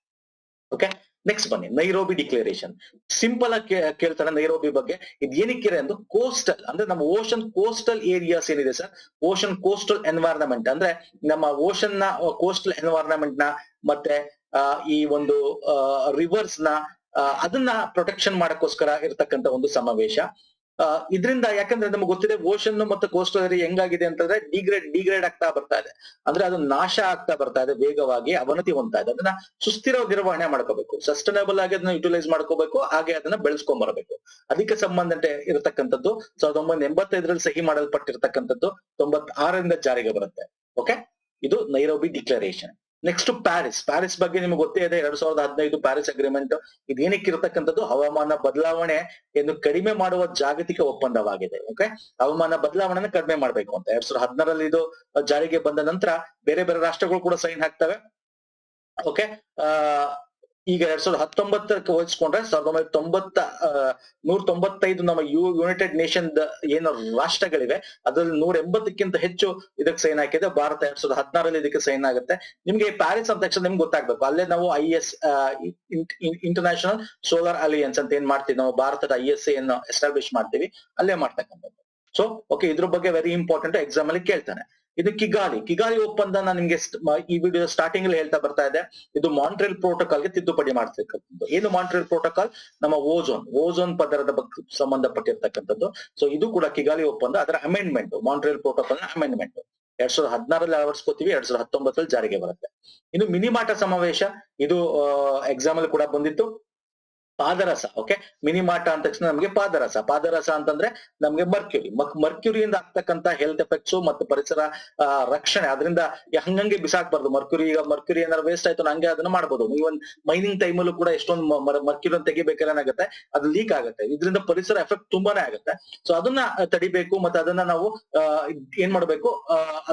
ಓಕೆ, ನೆಕ್ಸ್ಟ್ ಬನ್ನಿ ನೈರೋಬಿ ಡಿಕ್ಲರೇಷನ್. ಸಿಂಪಲ್ ಆಗಿ ಕೇಳ್ತಾರೆ ನೈರೋಬಿ ಬಗ್ಗೆ. ಇದು ಏನಕ್ಕಿದೆ ಅಂದ್ರೆ ಕೋಸ್ಟಲ್, ಅಂದ್ರೆ ನಮ್ಮ ಓಷನ್ ಕೋಸ್ಟಲ್ ಏರಿಯಾಸ್ ಏನಿದೆ ಸರ್, ಓಷನ್ ಕೋಸ್ಟಲ್ ಎನ್ವೈರನ್ಮೆಂಟ್, ಅಂದ್ರೆ ನಮ್ಮ ಓಷನ್ ನ ಕೋಸ್ಟಲ್ ಎನ್ವೈರನ್ಮೆಂಟ್ ನ ಮತ್ತೆ ಈ ಒಂದು ರಿವರ್ಸ್ ನ ಅದನ್ನ ಪ್ರೊಟೆಕ್ಷನ್ ಮಾಡಕ್ಕೋಸ್ಕರ ಇರತಕ್ಕಂತ ಒಂದು ಸಮಾವೇಶ. ಇದರಿಂದ ಯಾಕಂದ್ರೆ ನಮ್ಗೆ ಗೊತ್ತಿದೆ ಓಷನ್ ಮತ್ತು ಕೋಸ್ಟಲ್ ಏರಿಯಾ ಹೆಂಗಾಗಿದೆ ಅಂತಂದ್ರೆ ಡಿಗ್ರೇಡ್ ಆಗ್ತಾ ಬರ್ತಾ ಇದೆ. ಅಂದ್ರೆ ಅದು ನಾಶ ಆಗ್ತಾ ಬರ್ತಾ ಇದೆ, ವೇಗವಾಗಿ ಅವನತಿ ಹೊಂದ್ತಾ ಇದೆ. ಅದನ್ನ ಸುಸ್ಥಿರ ನಿರ್ವಹಣೆ ಮಾಡ್ಕೋಬೇಕು, ಸಸ್ಟೈನಬಲ್ ಆಗಿ ಅದನ್ನ ಯುಟಿಲೈಸ್ ಮಾಡ್ಕೋಬೇಕು, ಹಾಗೆ ಅದನ್ನ ಬೆಳೆಸ್ಕೊಂಡ್ ಬರಬೇಕು. ಅದಕ್ಕೆ ಸಂಬಂಧತೆ ಇರತಕ್ಕಂಥದ್ದು 1985ರಲ್ಲಿ ಸಹಿ ಮಾಡಲ್ಪಟ್ಟಿರ್ತಕ್ಕಂಥದ್ದು 96ರಿಂದ ಜಾರಿಗೆ ಬರುತ್ತೆ. ಓಕೆ, ಇದು ನೈರೋಬಿ ಡಿಕ್ಲರೇಷನ್. ನೆಕ್ಸ್ಟ್ ಪ್ಯಾರಿಸ್ ಬಗ್ಗೆ ನಿಮ್ಗೆ ಗೊತ್ತೇ ಇದೆ, 2015 ಪ್ಯಾರಿಸ್ ಅಗ್ರಿಮೆಂಟ್. ಇದೇನಕ್ಕೆ ಇರತಕ್ಕಂಥದ್ದು ಹವಾಮಾನ ಬದಲಾವಣೆಯನ್ನು ಕಡಿಮೆ ಮಾಡುವ ಜಾಗತಿಕ ಒಪ್ಪಂದವಾಗಿದೆ. ಓಕೆ, ಹವಾಮಾನ ಬದಲಾವಣೆನ ಕಡಿಮೆ ಮಾಡ್ಬೇಕು ಅಂತ 2016ರಲ್ಲಿ ಇದು ಜಾರಿಗೆ ಬಂದ ನಂತರ ಬೇರೆ ಬೇರೆ ರಾಷ್ಟ್ರಗಳು ಕೂಡ ಸೈನ್ ಹಾಕ್ತವೆ. ಓಕೆ, ಈಗ 2019ಕ್ಕೆ ಹೋಲಿಸ್ಕೊಂಡ್ರೆ 195 ನಮ್ಮ ಯುನೈಟೆಡ್ ನೇಷನ್ ಏನು ರಾಷ್ಟ್ರಗಳಿವೆ ಅದ್ರಲ್ಲಿ 180ಕ್ಕಿಂತ ಹೆಚ್ಚು ಇದಕ್ಕೆ ಸೈನ್ ಹಾಕಿದೆ. ಭಾರತ 2016ರಲ್ಲಿ ಇದಕ್ಕೆ ಸೈನ್ ಆಗುತ್ತೆ. ನಿಮ್ಗೆ ಪ್ಯಾರಿಸ್ ಅಂತ ತಕ್ಷಣ ನಿಮ್ಗೆ ಗೊತ್ತಾಗ್ಬೇಕು, ಅಲ್ಲೇ ನಾವು ಇಂಟರ್ನ್ಯಾಷನಲ್ ಸೋಲಾರ್ ಅಲಿಯನ್ಸ್ ಅಂತ ಏನ್ ಮಾಡ್ತೀವಿ, ನಾವು ಭಾರತದ ISA ಅನ್ನು ಎಸ್ಟಾಬ್ಲಿಷ್ ಮಾಡ್ತೀವಿ, ಅಲ್ಲೇ ಮಾಡ್ತಕ್ಕಂಥದ್ದು. ಸೊ ಓಕೆ, ಇದ್ರ ಬಗ್ಗೆ ವೆರಿ ಇಂಪಾರ್ಟೆಂಟ್, ಎಕ್ಸಾಮ್ ಅಲ್ಲಿ ಕೇಳ್ತಾನೆ. ಇದು ಕಿಗಾಲಿ ಒಪ್ಪಂದ ನಾನು ನಿಮ್ಗೆ ಈ ವಿಡಿಯೋ ಸ್ಟಾರ್ಟಿಂಗ್ ಅಲ್ಲಿ ಹೇಳ್ತಾ ಬರ್ತಾ ಇದೆ. ಇದು ಮಾಂಟ್ರಿಯಲ್ ಪ್ರೋಟೋಕಾಲ್ಗೆ ತಿದ್ದುಪಡಿ ಮಾಡ್ತಕ್ಕಂಥದ್ದು. ಏನು ಮಾಂಟ್ರಿಯಲ್ ಪ್ರೋಟೋಕಾಲ್? ನಮ್ಮ ಓಝೋನ್ ಪದರದ ಬಗ್ಗೆ ಸಂಬಂಧಪಟ್ಟಿರ್ತಕ್ಕಂಥದ್ದು. ಸೊ ಇದು ಕೂಡ ಕಿಗಾಲಿ ಒಪ್ಪಂದ, ಅದರ ಅಮೆಂಡ್ಮೆಂಟ್, ಮಾಂಟ್ರಿಯಲ್ ಪ್ರೋಟೋಕಾಲ್ ನ ಅಮೆಂಡ್ಮೆಂಟ್ 2016ರಲ್ಲಿ ಅಳವಡಿಸ್ಕೋತೀವಿ, 2019ರಲ್ಲಿ ಜಾರಿಗೆ ಬರುತ್ತೆ. ಇನ್ನು ಮಿನಿಮಾಟ ಸಮಾವೇಶ, ಇದು ಎಕ್ಸಾಮ್ ಅಲ್ಲಿ ಕೂಡ ಬಂದಿತ್ತು. ಪಾದರಸ. ಓಕೆ, ಮಿನಿಮಾಟ ಅಂದ ತಕ್ಷಣ ನಮಗೆ ಪಾದರಸ ಅಂತಂದ್ರೆ ನಮ್ಗೆ ಮರ್ಕ್ಯುರಿಯಿಂದ ಆಗ್ತಕ್ಕಂತ ಹೆಲ್ತ್ ಎಫೆಕ್ಟ್ಸ್ ಮತ್ತು ಪರಿಸರ ರಕ್ಷಣೆ. ಅದರಿಂದ ಹಂಗಂಗೆ ಬಿಸಾಕ್ಬಾರ್ದು ಮರ್ಕ್ಯುರಿ. ಈಗ ಮರ್ಕ್ಯುರಿ ಏನಾದ್ರು ವೇಸ್ಟ್ ಆಯ್ತು ಹಂಗೆ ಅದನ್ನ ಮಾಡ್ಬೋದು. ಈವನ್ ಮೈನಿಂಗ್ ಟೈಮಲ್ಲೂ ಕೂಡ ಎಷ್ಟೊಂದು ಮರ್ಕ್ಯುರಿ ತೆಗಿಬೇಕಾದ್ರೆ ಏನಾಗುತ್ತೆ, ಅದು ಲೀಕ್ ಆಗುತ್ತೆ. ಇದರಿಂದ ಪರಿಸರ ಎಫೆಕ್ಟ್ ತುಂಬಾನೇ ಆಗುತ್ತೆ. ಸೊ ಅದನ್ನ ತಡಿಬೇಕು, ಮತ್ತೆ ಅದನ್ನ ನಾವು ಏನ್ ಮಾಡ್ಬೇಕು,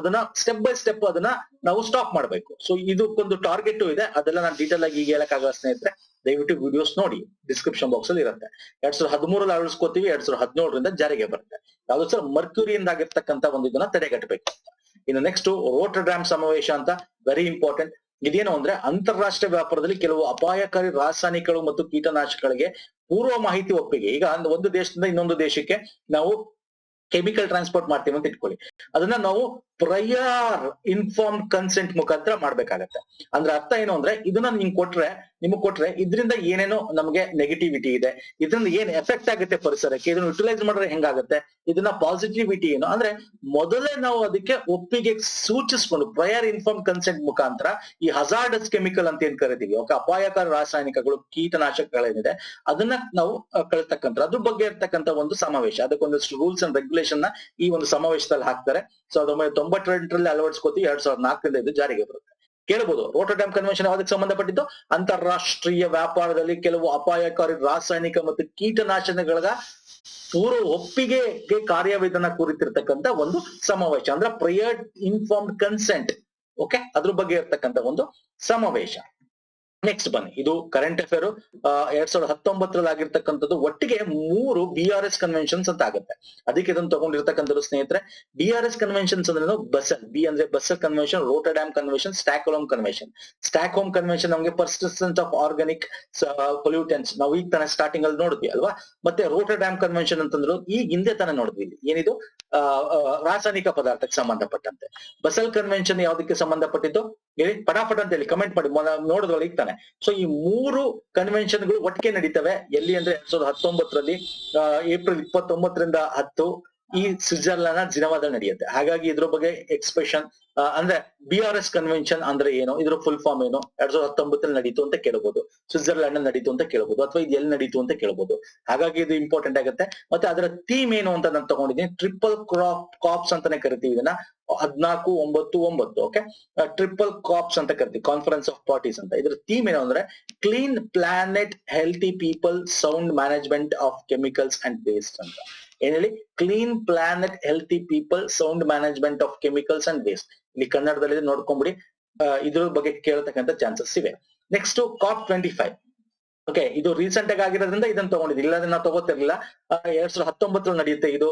ಅದನ್ನ ಸ್ಟೆಪ್ ಬೈ ಸ್ಟೆಪ್ ಅದನ್ನ ನಾವು ಸ್ಟಾಪ್ ಮಾಡ್ಬೇಕು. ಸೊ ಇದಕ್ಕೊಂದು ಟಾರ್ಗೆಟ್ ಇದೆ, ಅದೆಲ್ಲ ನಾನು ಡೀಟೇಲ್ ಆಗಿ ಈಗ ಹೇಳಕ್ಕಾಗಲ್ಲ ಸ್ನೇಹಿತರೆ, ದಯವಿಟ್ಟು ವಿಡಿಯೋಸ್ ನೋಡಿ, ಡಿಸ್ಕ್ರಿಪ್ಷನ್ ಬಾಕ್ಸ್ ಅಲ್ಲಿ ಇರುತ್ತೆ. 2013ರಲ್ಲಿ ಅಳವಡಿಸ್ಕೋತೀವಿ, 2017ರಿಂದ ಜಾರಿಗೆ ಬರುತ್ತೆ. ಯಾವ್ದು ಸರ್? ಮರ್ಕ್ಯುರಿಯಿಂದ ಆಗಿರ್ತಕ್ಕಂಥ ಒಂದು ಇದನ್ನ ತಡೆಗಟ್ಟಬೇಕು ಅಂತ. ಇನ್ನು ನೆಕ್ಸ್ಟ್ ರೋಟರ್ಡ್ಯಾಮ್ ಸಮಾವೇಶ ಅಂತ, ವೆರಿ ಇಂಪಾರ್ಟೆಂಟ್. ಇದೇನು ಅಂದ್ರೆ ಅಂತಾರಾಷ್ಟ್ರೀಯ ವ್ಯಾಪಾರದಲ್ಲಿ ಕೆಲವು ಅಪಾಯಕಾರಿ ರಾಸಾಯನಿಕಗಳು ಮತ್ತು ಕೀಟನಾಶಕಗಳಿಗೆ ಪೂರ್ವ ಮಾಹಿತಿ ಒಪ್ಪಿಗೆ. ಈಗ ಒಂದು ದೇಶದಿಂದ ಇನ್ನೊಂದು ದೇಶಕ್ಕೆ ನಾವು ಕೆಮಿಕಲ್ ಟ್ರಾನ್ಸ್ಪೋರ್ಟ್ ಮಾಡ್ತೀವಿ ಅಂತ ಇಟ್ಕೊಳ್ಳಿ, ಅದನ್ನ ನಾವು ಪ್ರಯರ್ ಇನ್ಫಾರ್ಮ್ಡ್ ಕನ್ಸೆಂಟ್ ಮುಖಾಂತರ ಮಾಡ್ಬೇಕಾಗತ್ತೆ. ಅಂದ್ರೆ ಅರ್ಥ ಏನು ಅಂದ್ರೆ, ಇದನ್ನ ನಿಮ್ಗೆ ಕೊಟ್ರೆ ಇದರಿಂದ ಏನೇನೋ ನಮ್ಗೆ ನೆಗೆಟಿವಿಟಿ ಇದೆ, ಇದರಿಂದ ಏನ್ ಎಫೆಕ್ಟ್ ಆಗುತ್ತೆ ಪರಿಸರಕ್ಕೆ, ಇದನ್ನ ಯುಟಿಲೈಸ್ ಮಾಡಿದ್ರೆ ಹೆಂಗಾಗುತ್ತೆ, ಇದನ್ನ ಪಾಸಿಟಿವಿಟಿ ಏನು ಅಂದ್ರೆ ಮೊದಲೇ ನಾವು ಅದಕ್ಕೆ ಒಪ್ಪಿಗೆ ಸೂಚಿಸ್ಕೊಂಡು ಪ್ರಯರ್ ಇನ್ಫಾರ್ಮ್ ಕನ್ಸೆಂಟ್ ಮುಖಾಂತರ ಈ ಹಜಾರ್ಡಸ್ ಕೆಮಿಕಲ್ ಅಂತ ಏನ್ ಕರಿತೀವಿ, ಓಕೆ, ಅಪಾಯಕಾರಿ ರಾಸಾಯನಿಕಗಳು, ಕೀಟನಾಶಕಗಳೇನಿದೆ ಅದನ್ನ ನಾವು ಕಳ್ತಕ್ಕಂಥ ಅದ್ರ ಬಗ್ಗೆ ಇರ್ತಕ್ಕಂಥ ಒಂದು ಸಮಾವೇಶ. ಅದಕ್ಕೊಂದಷ್ಟು ರೂಲ್ಸ್ ಅಂಡ್ ರೆಗ್ಯುಲೇಷನ್ ನ ಈ ಒಂದು ಸಮಾವೇಶದಲ್ಲಿ ಹಾಕ್ತಾರೆ. 1998ರಲ್ಲಿ ಅಳವಡಿಸ್ಕೋತೀವಿ, 2004ರಿಂದ ಇದು ಜಾರಿಗೆ ಬರುತ್ತೆ. ಕೇಳಬಹುದು, ರೋಟರ್ಡ್ಯಾಮ್ ಕನ್ವೆನ್ಷನ್ ಯಾವುದಕ್ಕೆ ಸಂಬಂಧಪಟ್ಟಿದ್ದು? ಅಂತಾರಾಷ್ಟ್ರೀಯ ವ್ಯಾಪಾರದಲ್ಲಿ ಕೆಲವು ಅಪಾಯಕಾರಿ ರಾಸಾಯನಿಕ ಮತ್ತು ಕೀಟನಾಶಕಗಳ ಪೂರ್ವ ಒಪ್ಪಿಗೆಗೆ ಕಾರ್ಯವಿಧಾನ ಕುರಿತಿರ್ತಕ್ಕಂಥ ಒಂದು ಸಮಾವೇಶ, ಅಂದ್ರೆ ಪ್ರಯರ್ ಇನ್ಫಾರ್ಮ್ಡ್ ಕನ್ಸೆಂಟ್. ಓಕೆ, ಅದ್ರ ಬಗ್ಗೆ ಇರ್ತಕ್ಕಂಥ ಒಂದು ಸಮಾವೇಶ. ನೆಕ್ಸ್ಟ್ ಬನ್ನಿ, ಇದು ಕರೆಂಟ್ ಅಫೇರ್ 2019ರಲ್ಲಿ ಆಗಿರ್ತಕ್ಕಂಥದ್ದು. ಒಟ್ಟಿಗೆ 3 BRS ಕನ್ವೆನ್ಷನ್ಸ್ ಅಂತ ಆಗುತ್ತೆ. ಅದಕ್ಕೆ ಇದನ್ನು ತಗೊಂಡಿರ್ತಕ್ಕಂಥದ್ದು ಸ್ನೇಹಿತರೆ. BRS ಕನ್ವೆನ್ಷನ್ಸ್ ಅಂದ್ರೆ ಬಸಲ್, ಬಿ ಅಂದ್ರೆ Basel convention, Rotterdam convention, Stockholm convention. Stockholm convention ನಮಗೆ ಪರ್ಸಿಸ್ಟೆನ್ಸ್ ಆಫ್ ಆರ್ಗಾನಿಕ್ ಪೊಲ್ಯೂಟೆಂಟ್ಸ್, ನಾವು ಈಗ ತಾನೇ ಸ್ಟಾರ್ಟಿಂಗ್ ಅಲ್ಲಿ ನೋಡಿದ್ವಿ ಅಲ್ವಾ. ಮತ್ತೆ ರೋಟರ್ಡ್ಯಾಮ್ ಕನ್ವೆನ್ಷನ್ ಅಂತಂದ್ರು ಈಗ ಹಿಂದೆ ತಾನೇ ನೋಡಿದ್ವಿ. ಏನಿದು? ರಾಸಾಯನಿಕ ಪದಾರ್ಥಕ್ಕೆ ಸಂಬಂಧಪಟ್ಟಂತೆ. ಬಸಲ್ ಕನ್ವೆನ್ಷನ್ ಯಾವ್ದಕ್ಕೆ ಸಂಬಂಧಪಟ್ಟಿದ್ದು ಹೇಳಿ, ಪಟಾಪಟ್ ಅಂತ ಹೇಳಿ ಕಮೆಂಟ್ ಮಾಡಿ, ನೋಡಿದ್ವಲ್ಲ ಈಗ ತಾನೆ. ಸೊ ಈ 3 ಕನ್ವೆನ್ಷನ್ಗಳು ಒಟ್ಟಿಗೆ ನಡೀತವೆ. ಎಲ್ಲಿ ಅಂದ್ರೆ 2019ರಲ್ಲಿ ಏಪ್ರಿಲ್ 29ರಿಂದ 10 ಈ ಸ್ವಿಟ್ಜರ್ಲ್ಯಾಂಡ್ ಜಿನವಾದಲ್ಲಿ ನಡೆಯುತ್ತೆ. ಹಾಗಾಗಿ ಇದ್ರ ಬಗ್ಗೆ ಎಕ್ಸ್ಪ್ರೆಷನ್ ಅಂದ್ರೆ BRS ಕನ್ವೆನ್ಷನ್ ಅಂದ್ರೆ ಏನು, ಇದ್ರ ಫುಲ್ ಫಾರ್ಮ್ ಏನು, 2019ರಲ್ಲಿ ನಡೀತು ಅಂತ ಕೇಳಬಹುದು, ಸ್ವಿಟ್ಜರ್ಲ್ಯಾಂಡ್ ನಲ್ಲಿ ನಡೀತು ಅಂತ ಕೇಳಬಹುದು, ಅಥವಾ ಇದು ಎಲ್ಲಿ ನಡೀತು ಅಂತ ಕೇಳಬಹುದು. ಹಾಗಾಗಿ ಇದು ಇಂಪಾರ್ಟೆಂಟ್ ಆಗುತ್ತೆ. ಮತ್ತೆ ಅದರ ಥೀಮ್ ಏನು ಅಂತ ನಾನು ತಗೊಂಡಿದ್ದೀನಿ, ಟ್ರಿಪಲ್ ಕಾಪ್ಸ್ ಅಂತಾನೆ ಕರಿತೀವಿ ಇದನ್ನ. 14-9-9 ಓಕೆ, ಟ್ರಿಪಲ್ ಕಾಪ್ಸ್ ಅಂತ ಕರಿತೀವಿ, ಕಾನ್ಫರೆನ್ಸ್ ಆಫ್ ಪಾರ್ಟೀಸ್ ಅಂತ. ಇದ್ರ ಥೀಮ್ ಏನು ಅಂದ್ರೆ clean planet, healthy people, sound management of chemicals and waste ಅಂತ. ಏನ್ ಹೇಳಿ? Clean planet, healthy people, sound management of chemicals and waste. ಇಲ್ಲಿ ಕನ್ನಡದಲ್ಲಿ ನೋಡ್ಕೊಂಡ್ಬಿಡಿ, ಇದ್ರ ಬಗ್ಗೆ ಕೇಳತಕ್ಕಂಥ ಚಾನ್ಸಸ್ ಇವೆ. Next COP25. ಓಕೆ, ಇದು ರೀಸೆಂಟ್ ಆಗಿ ಆಗಿರೋದ್ರಿಂದ ಇದನ್ನ ತಗೊಂಡಿದ್ವಿ, ಇಲ್ಲಾಂದ್ರೆ ನಾವು ತಗೋತಿರ್ಲಿಲ್ಲ. 2019ರಲ್ಲಿ ನಡೆಯುತ್ತೆ ಇದು.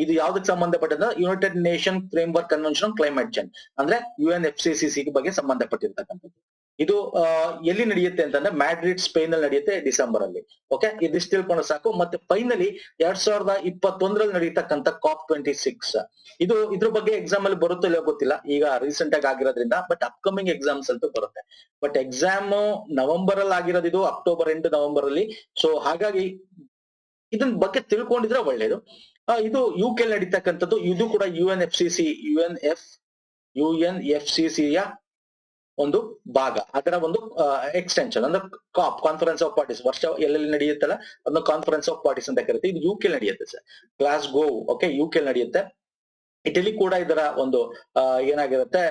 ಇದು ಯಾವ್ದಕ್ಕೆ ಸಂಬಂಧಪಟ್ಟಿದ್ರೆ United Nation framework convention on climate change, ಅಂದ್ರೆ UNFCCC ಬಗ್ಗೆ ಸಂಬಂಧಪಟ್ಟಿರ್ತಕ್ಕಂಥದ್ದು. ಇದು ಎಲ್ಲಿ ನಡೆಯುತ್ತೆ ಅಂತಂದ್ರೆ ಮ್ಯಾಡ್ರಿಡ್ ಸ್ಪೇನ್ ಅಲ್ಲಿ ನಡೆಯುತ್ತೆ ಡಿಸೆಂಬರ್ ಅಲ್ಲಿ. ಓಕೆ, ಇದಿಷ್ಟು ತಿಳ್ಕೊಂಡ್ರೆ ಸಾಕು. ಮತ್ತೆ ಫೈನಲಿ 2021ರಲ್ಲಿ ನಡೆಯತಕ್ಕಂತ COP26 ಇದ್ರ ಬಗ್ಗೆ ಎಕ್ಸಾಮ್ ಅಲ್ಲಿ ಬರುತ್ತೋ ಇಲ್ಲೋ ಗೊತ್ತಿಲ್ಲ, ಈಗ ರೀಸೆಂಟ್ ಆಗಿ ಆಗಿರೋದ್ರಿಂದ. ಬಟ್ ಅಪ್ಕಮಿಂಗ್ ಎಕ್ಸಾಮ್ಸ್ ಅಂತೂ ಬರುತ್ತೆ. ಬಟ್ ಎಕ್ಸಾಮ್ ನವೆಂಬರ್ ಅಲ್ಲಿ ಆಗಿರೋದು, ಇದು ಅಕ್ಟೋಬರ್ ಎಂಡ್ ನವೆಂಬರ್ ಅಲ್ಲಿ. ಸೊ ಹಾಗಾಗಿ ಇದನ್ ಬಗ್ಗೆ ತಿಳ್ಕೊಂಡಿದ್ರೆ ಒಳ್ಳೇದು. ಇದು UK ನಡೀತಕ್ಕಂಥದ್ದು. ಇದು ಕೂಡ UNFCCಯ ಒಂದು ಭಾಗ, ಅದರ ಒಂದು ಎಕ್ಸ್ಟೆನ್ಷನ್ ಅಂದ್ರೆ ಕಾನ್ಫರೆನ್ಸ್ ಆಫ್ ಪಾರ್ಟೀಸ್. ವರ್ಷ ಎಲ್ಲೆಲ್ಲಿ ನಡೆಯುತ್ತಲ್ಲ ಅದನ್ನ ಕಾನ್ಫರೆನ್ಸ್ ಆಫ್ ಪಾರ್ಟೀಸ್ ಅಂತ ಕರಿತೀವಿ. ಇದು UK ನಡೆಯುತ್ತೆ ಸರ್, ಗ್ಲಾಸ್ಗೋ. ಓಕೆ, UK ನಡೆಯುತ್ತೆ. ಇಟಲಿ ಕೂಡ ಇದರ ಒಂದು ಏನಾಗಿರುತ್ತೆ,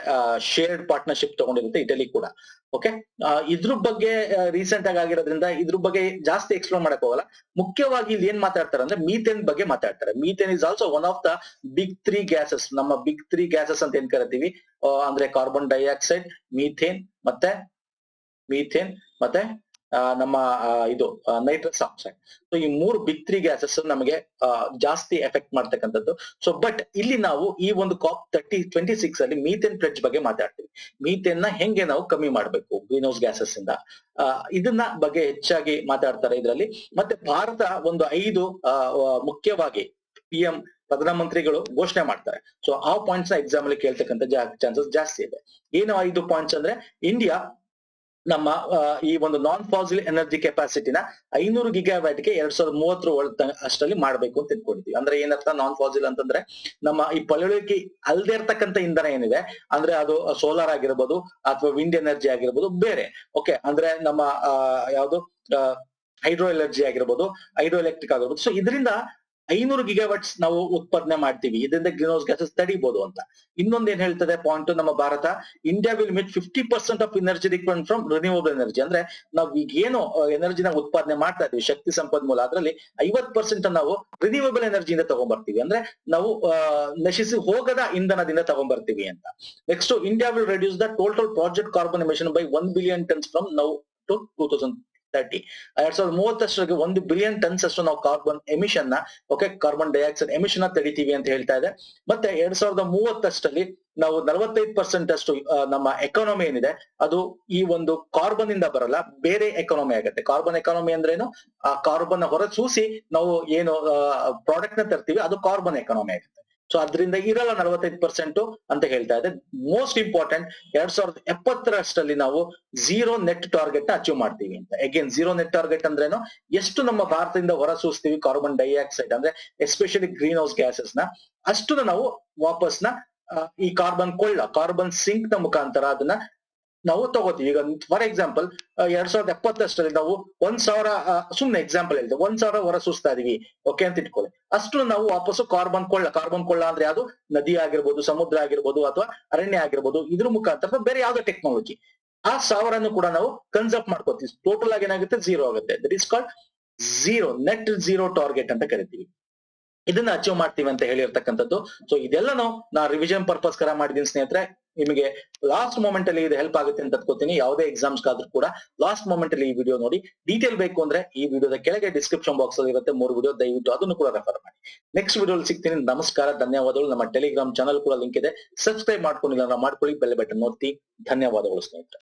ಶೇರ್ಡ್ ಪಾರ್ಟ್ನರ್ಶಿಪ್ ತಗೊಂಡಿರುತ್ತೆ ಇಟಲಿ ಕೂಡ. ಓಕೆ, ಇದ್ರ ಬಗ್ಗೆ ರೀಸೆಂಟ್ ಆಗಿ ಆಗಿರೋದ್ರಿಂದ ಇದ್ರ ಬಗ್ಗೆ ಜಾಸ್ತಿ ಎಕ್ಸ್ಪ್ಲೋರ್ ಮಾಡಕ್ ಹೋಗಲ್ಲ. ಮುಖ್ಯವಾಗಿ ಇಲ್ಲಿ ಏನ್ ಮಾತಾಡ್ತಾರೆ ಅಂದ್ರೆ ಮೀಥೇನ್ ಬಗ್ಗೆ ಮಾತಾಡ್ತಾರೆ. Methane is also one of the big 3 gases. ನಮ್ಮ ಬಿಗ್ 3 ಗ್ಯಾಸಸ್ ಅಂತ ಏನ್ ಕರಿತೀವಿ ಅಂದ್ರೆ ಕಾರ್ಬನ್ ಡೈಆಕ್ಸೈಡ್, ಮೀಥೇನ್ ಮತ್ತೆ ನಮ್ಮ ಇದು ನೈಟ್ರಸ್ ಆಕ್ಸೈಡ್. ಸೊ ಈ 3 ಬಿಗ್ 3 ಗ್ಯಾಸಸ್ ನಮಗೆ ಜಾಸ್ತಿ ಎಫೆಕ್ಟ್ ಮಾಡ್ತಕ್ಕಂಥದ್ದು. ಸೊ ಬಟ್ ಇಲ್ಲಿ ನಾವು ಈ ಒಂದು COP26 ಅಲ್ಲಿ ಮೀಥೇನ್ ಪ್ಲೆಡ್ಜ್ ಬಗ್ಗೆ ಮಾತಾಡ್ತೀವಿ. ಮೀಥೇನ್ ನ ಹೆಂಗೆ ನಾವು ಕಮ್ಮಿ ಮಾಡ್ಬೇಕು ಗ್ರೀನ್ ಹೌಸ್ ಗ್ಯಾಸಸ್ ಇಂದ, ಇದನ್ನ ಬಗ್ಗೆ ಹೆಚ್ಚಾಗಿ ಮಾತಾಡ್ತಾರೆ ಇದರಲ್ಲಿ. ಮತ್ತೆ ಭಾರತ ಒಂದು 5 ಮುಖ್ಯವಾಗಿ PM ಪ್ರಧಾನಮಂತ್ರಿಗಳು ಘೋಷಣೆ ಮಾಡ್ತಾರೆ. ಸೊ ಆ ಪಾಯಿಂಟ್ಸ್ ನ ಎಕ್ಸಾಮ್ ಅಲ್ಲಿ ಕೇಳ್ತಕ್ಕಂಥ ಚಾನ್ಸಸ್ ಜಾಸ್ತಿ ಇದೆ. ಏನು 5 ಪಾಯಿಂಟ್ಸ್ ಅಂದ್ರೆ, ಇಂಡಿಯಾ ನಮ್ಮ ಈ ಒಂದು ನಾನ್ ಫಾಸಿಲ್ ಎನರ್ಜಿ ಕೆಪಾಸಿಟಿನ 500 ಗಿಗಾವ್ಯಾಟ್ಗೆ 2030 ಅಷ್ಟರಲ್ಲಿ ಮಾಡ್ಬೇಕು ಅಂತ ತಿಳ್ಕೊಂಡಿದ್ವಿ. ಅಂದ್ರೆ ಏನರ್ಥ ನಾನ್ ಫಾಸಿಲ್ ಅಂತಂದ್ರೆ, ನಮ್ಮ ಈ ಪಳೆಯುಳಿಕೆ ಅಲ್ದೇ ಇರ್ತಕ್ಕಂಥ ಇಂಧನ ಏನಿದೆ ಅಂದ್ರೆ ಅದು ಸೋಲಾರ್ ಆಗಿರ್ಬೋದು ಅಥವಾ ವಿಂಡ್ ಎನರ್ಜಿ ಆಗಿರ್ಬೋದು ಬೇರೆ. ಓಕೆ, ಅಂದ್ರೆ ನಮ್ಮ ಯಾವುದು ಹೈಡ್ರೋ ಎನರ್ಜಿ ಆಗಿರ್ಬೋದು, ಹೈಡ್ರೋ ಎಲೆಕ್ಟ್ರಿಕ್ ಆಗಿರ್ಬೋದು. ಸೊ ಇದರಿಂದ 500 ಗಿಗಾವಾಟ್ಸ್ ನಾವು ಉತ್ಪಾದನೆ ಮಾಡ್ತೀವಿ. ಇದರಿಂದ ಗ್ರೀನ್ ಹೌಸ್ ಗ್ಯಾಸಸ್ ತಡಿಬಹುದು ಅಂತ. ಇನ್ನೊಂದ್ ಏನ್ ಹೇಳ್ತದೆ ಪಾಯಿಂಟ್, ನಮ್ಮ Bharat India will meet 50% of energy requirement from renewable energy. ಅಂದ್ರೆ ನಾವು ಈಗ ಏನು ಎನರ್ಜಿನ ಉತ್ಪಾದನೆ ಮಾಡ್ತಾ ಇದೀವಿ, ಶಕ್ತಿ ಸಂಪನ್ಮೂಲ, ಅದರಲ್ಲಿ 50% ನಾವು ರಿನ್ಯೂವಬಲ್ ಎನರ್ಜಿಯಿಂದ ತಗೊಂಡ್ಬರ್ತೀವಿ. ಅಂದ್ರೆ ನಾವು ನಶಿಸಿ ಹೋಗದ ಇಂಧನದಿಂದ ತಗೊಂಡ್ಬರ್ತೀವಿ ಅಂತ. Next, India will reduce the total project carbon emission by 1 billion tons from now to 2030. 2030 1 billion tons ಅಷ್ಟು ನಾವು ಕಾರ್ಬನ್ ಎಮಿಷನ್ ನ, ಓಕೆ, ಕಾರ್ಬನ್ ಡೈಆಕ್ಸೈಡ್ ಎಮಿಷನ್ ತಡಿತೀವಿ ಅಂತ ಹೇಳ್ತಾ ಇದೆ. ಮತ್ತೆ 2030 ನಾವು 45% ಅಷ್ಟು ನಮ್ಮ ಎಕಾನಮಿ ಏನಿದೆ ಅದು ಈ ಒಂದು ಕಾರ್ಬನ್ ಇಂದ ಬರಲ್ಲ, ಬೇರೆ ಎಕಾನಮಿ ಆಗುತ್ತೆ. ಕಾರ್ಬನ್ ಎಕಾನಮಿ ಅಂದ್ರೇನು, ಆ ಕಾರ್ಬನ್ ಹೊರಸೂಸಿ ನಾವು ಏನು ಪ್ರಾಡಕ್ಟ್ ನ ತರ್ತೀವಿ ಅದು ಕಾರ್ಬನ್ ಎಕಾನಮಿ ಆಗುತ್ತೆ. ಸೊ ಅದರಿಂದ ಇರಲ್ಲ 45% ಅಂತ ಹೇಳ್ತಾ ಇದೆ. ಮೋಸ್ಟ್ ಇಂಪಾರ್ಟೆಂಟ್, 2070 ನಾವು 0 ನೆಟ್ ಟಾರ್ಗೆಟ್ ನ ಅಚೀವ್ ಮಾಡ್ತೀವಿ ಅಂತ. ಅಗೇನ್ 0 ನೆಟ್ ಟಾರ್ಗೆಟ್ ಅಂದ್ರೇನು, ಎಷ್ಟು ನಮ್ಮ ಭಾರತದಿಂದ ಹೊರಸೂಸ್ತೀವಿ ಕಾರ್ಬನ್ ಡೈಆಕ್ಸೈಡ್ ಅಂದ್ರೆ ಎಸ್ಪೆಷಲಿ ಗ್ರೀನ್ ಹೌಸ್ ಗ್ಯಾಸಸ್ ನ, ಅಷ್ಟು ನಾವು ವಾಪಸ್ನ ಈ ಕಾರ್ಬನ್ ಸಿಂಕ್ ನ ಮುಖಾಂತರ ಅದನ್ನ ನಾವು ತಗೋತೀವಿ. ಈಗ ಫಾರ್ ಎಕ್ಸಾಂಪಲ್ 2070 ನಾವು 1000 ಸುಮ್ನೆ ಎಕ್ಸಾಂಪಲ್ ಹೇಳ್ತೇವೆ, 1000 ಹೊರಸೂಸ್ತಾ ಇದೀವಿ ಓಕೆ ಅಂತ ಇಟ್ಕೊಳ್ಳಿ. ಅಷ್ಟು ನಾವು ವಾಪಸ್ಸು ಕಾರ್ಬನ್ ಕೊಳ್ಳ ಅಂದ್ರೆ ಯಾವುದು, ನದಿ ಆಗಿರ್ಬೋದು, ಸಮುದ್ರ ಆಗಿರ್ಬೋದು, ಅಥವಾ ಅರಣ್ಯ ಆಗಿರ್ಬೋದು, ಇದ್ರ ಮುಖಾಂತರ ಬೇರೆ ಯಾವ್ದೋ ಟೆಕ್ನಾಲಜಿ, ಆ 1000 ಕೂಡ ನಾವು ಕನ್ಸರ್ವ್ ಮಾಡ್ಕೋತೀವಿ. ಟೋಟಲ್ ಆಗಿ ಏನಾಗುತ್ತೆ, 0 ಆಗುತ್ತೆ. That is called net zero target ಅಂತ ಕರಿತೀವಿ. ಇದನ್ನ ಅಚೀವ್ ಮಾಡ್ತೀವಿ ಅಂತ ಹೇಳಿರ್ತಕ್ಕಂಥದ್ದು. ಸೊ ಇದೆಲ್ಲನೂ ನಾ ರಿವಿಷನ್ ಪರ್ಪಸ್ ಕರ ಮಾಡಿದೀನಿ ಸ್ನೇಹಿತರೆ. ನಿಮಗೆ ಲಾಸ್ಟ್ ಮೂಮೆಂಟ್ ಅಲ್ಲಿ ಇದು ಹೆಲ್ಪ್ ಆಗುತ್ತೆ ಅಂತ ಅನ್ಕೋತೀನಿ. ಯಾವುದೇ ಎಕ್ಸಾಮ್ಸ್ ಆದ್ರೂ ಕೂಡ ಲಾಸ್ಟ್ ಮೂಮೆಂಟ್ ಅಲ್ಲಿ ಈ ವಿಡಿಯೋ ನೋಡಿ. ಡೀಟೇಲ್ ಬೇಕು ಅಂದ್ರೆ ಈ ವಿಡಿಯೋದ ಕೆಳಗೆ ಡಿಸ್ಕ್ರಿಪ್ಷನ್ ಬಾಕ್ಸ್ ಅಲ್ಲಿ ಇರುತ್ತೆ 3 ವಿಡಿಯೋ, ದಯವಿಟ್ಟು ಅದನ್ನು ಕೂಡ ರೆಫರ್ ಮಾಡಿ. ನೆಕ್ಸ್ಟ್ ವಿಡಿಯೋಲಿ ಸಿಗ್ತೀನಿ. ನಮಸ್ಕಾರ, ಧನ್ಯವಾದಗಳು. ನಮ್ಮ ಟೆಲಿಗ್ರಾಮ್ ಚಾನಲ್ ಕೂಡ ಲಿಂಕ್ ಇದೆ, ಸಬ್ಸ್ಕ್ರೈಬ್ ಮಾಡ್ಕೊಂಡಿಲ್ಲ ಮಾಡ್ಕೊಳ್ಳಿ, ಬೆಲ್ ಬಟನ್ ಒತ್ತಿ. ಧನ್ಯವಾದಗಳು ಸ್ನೇಹಿತರೆ.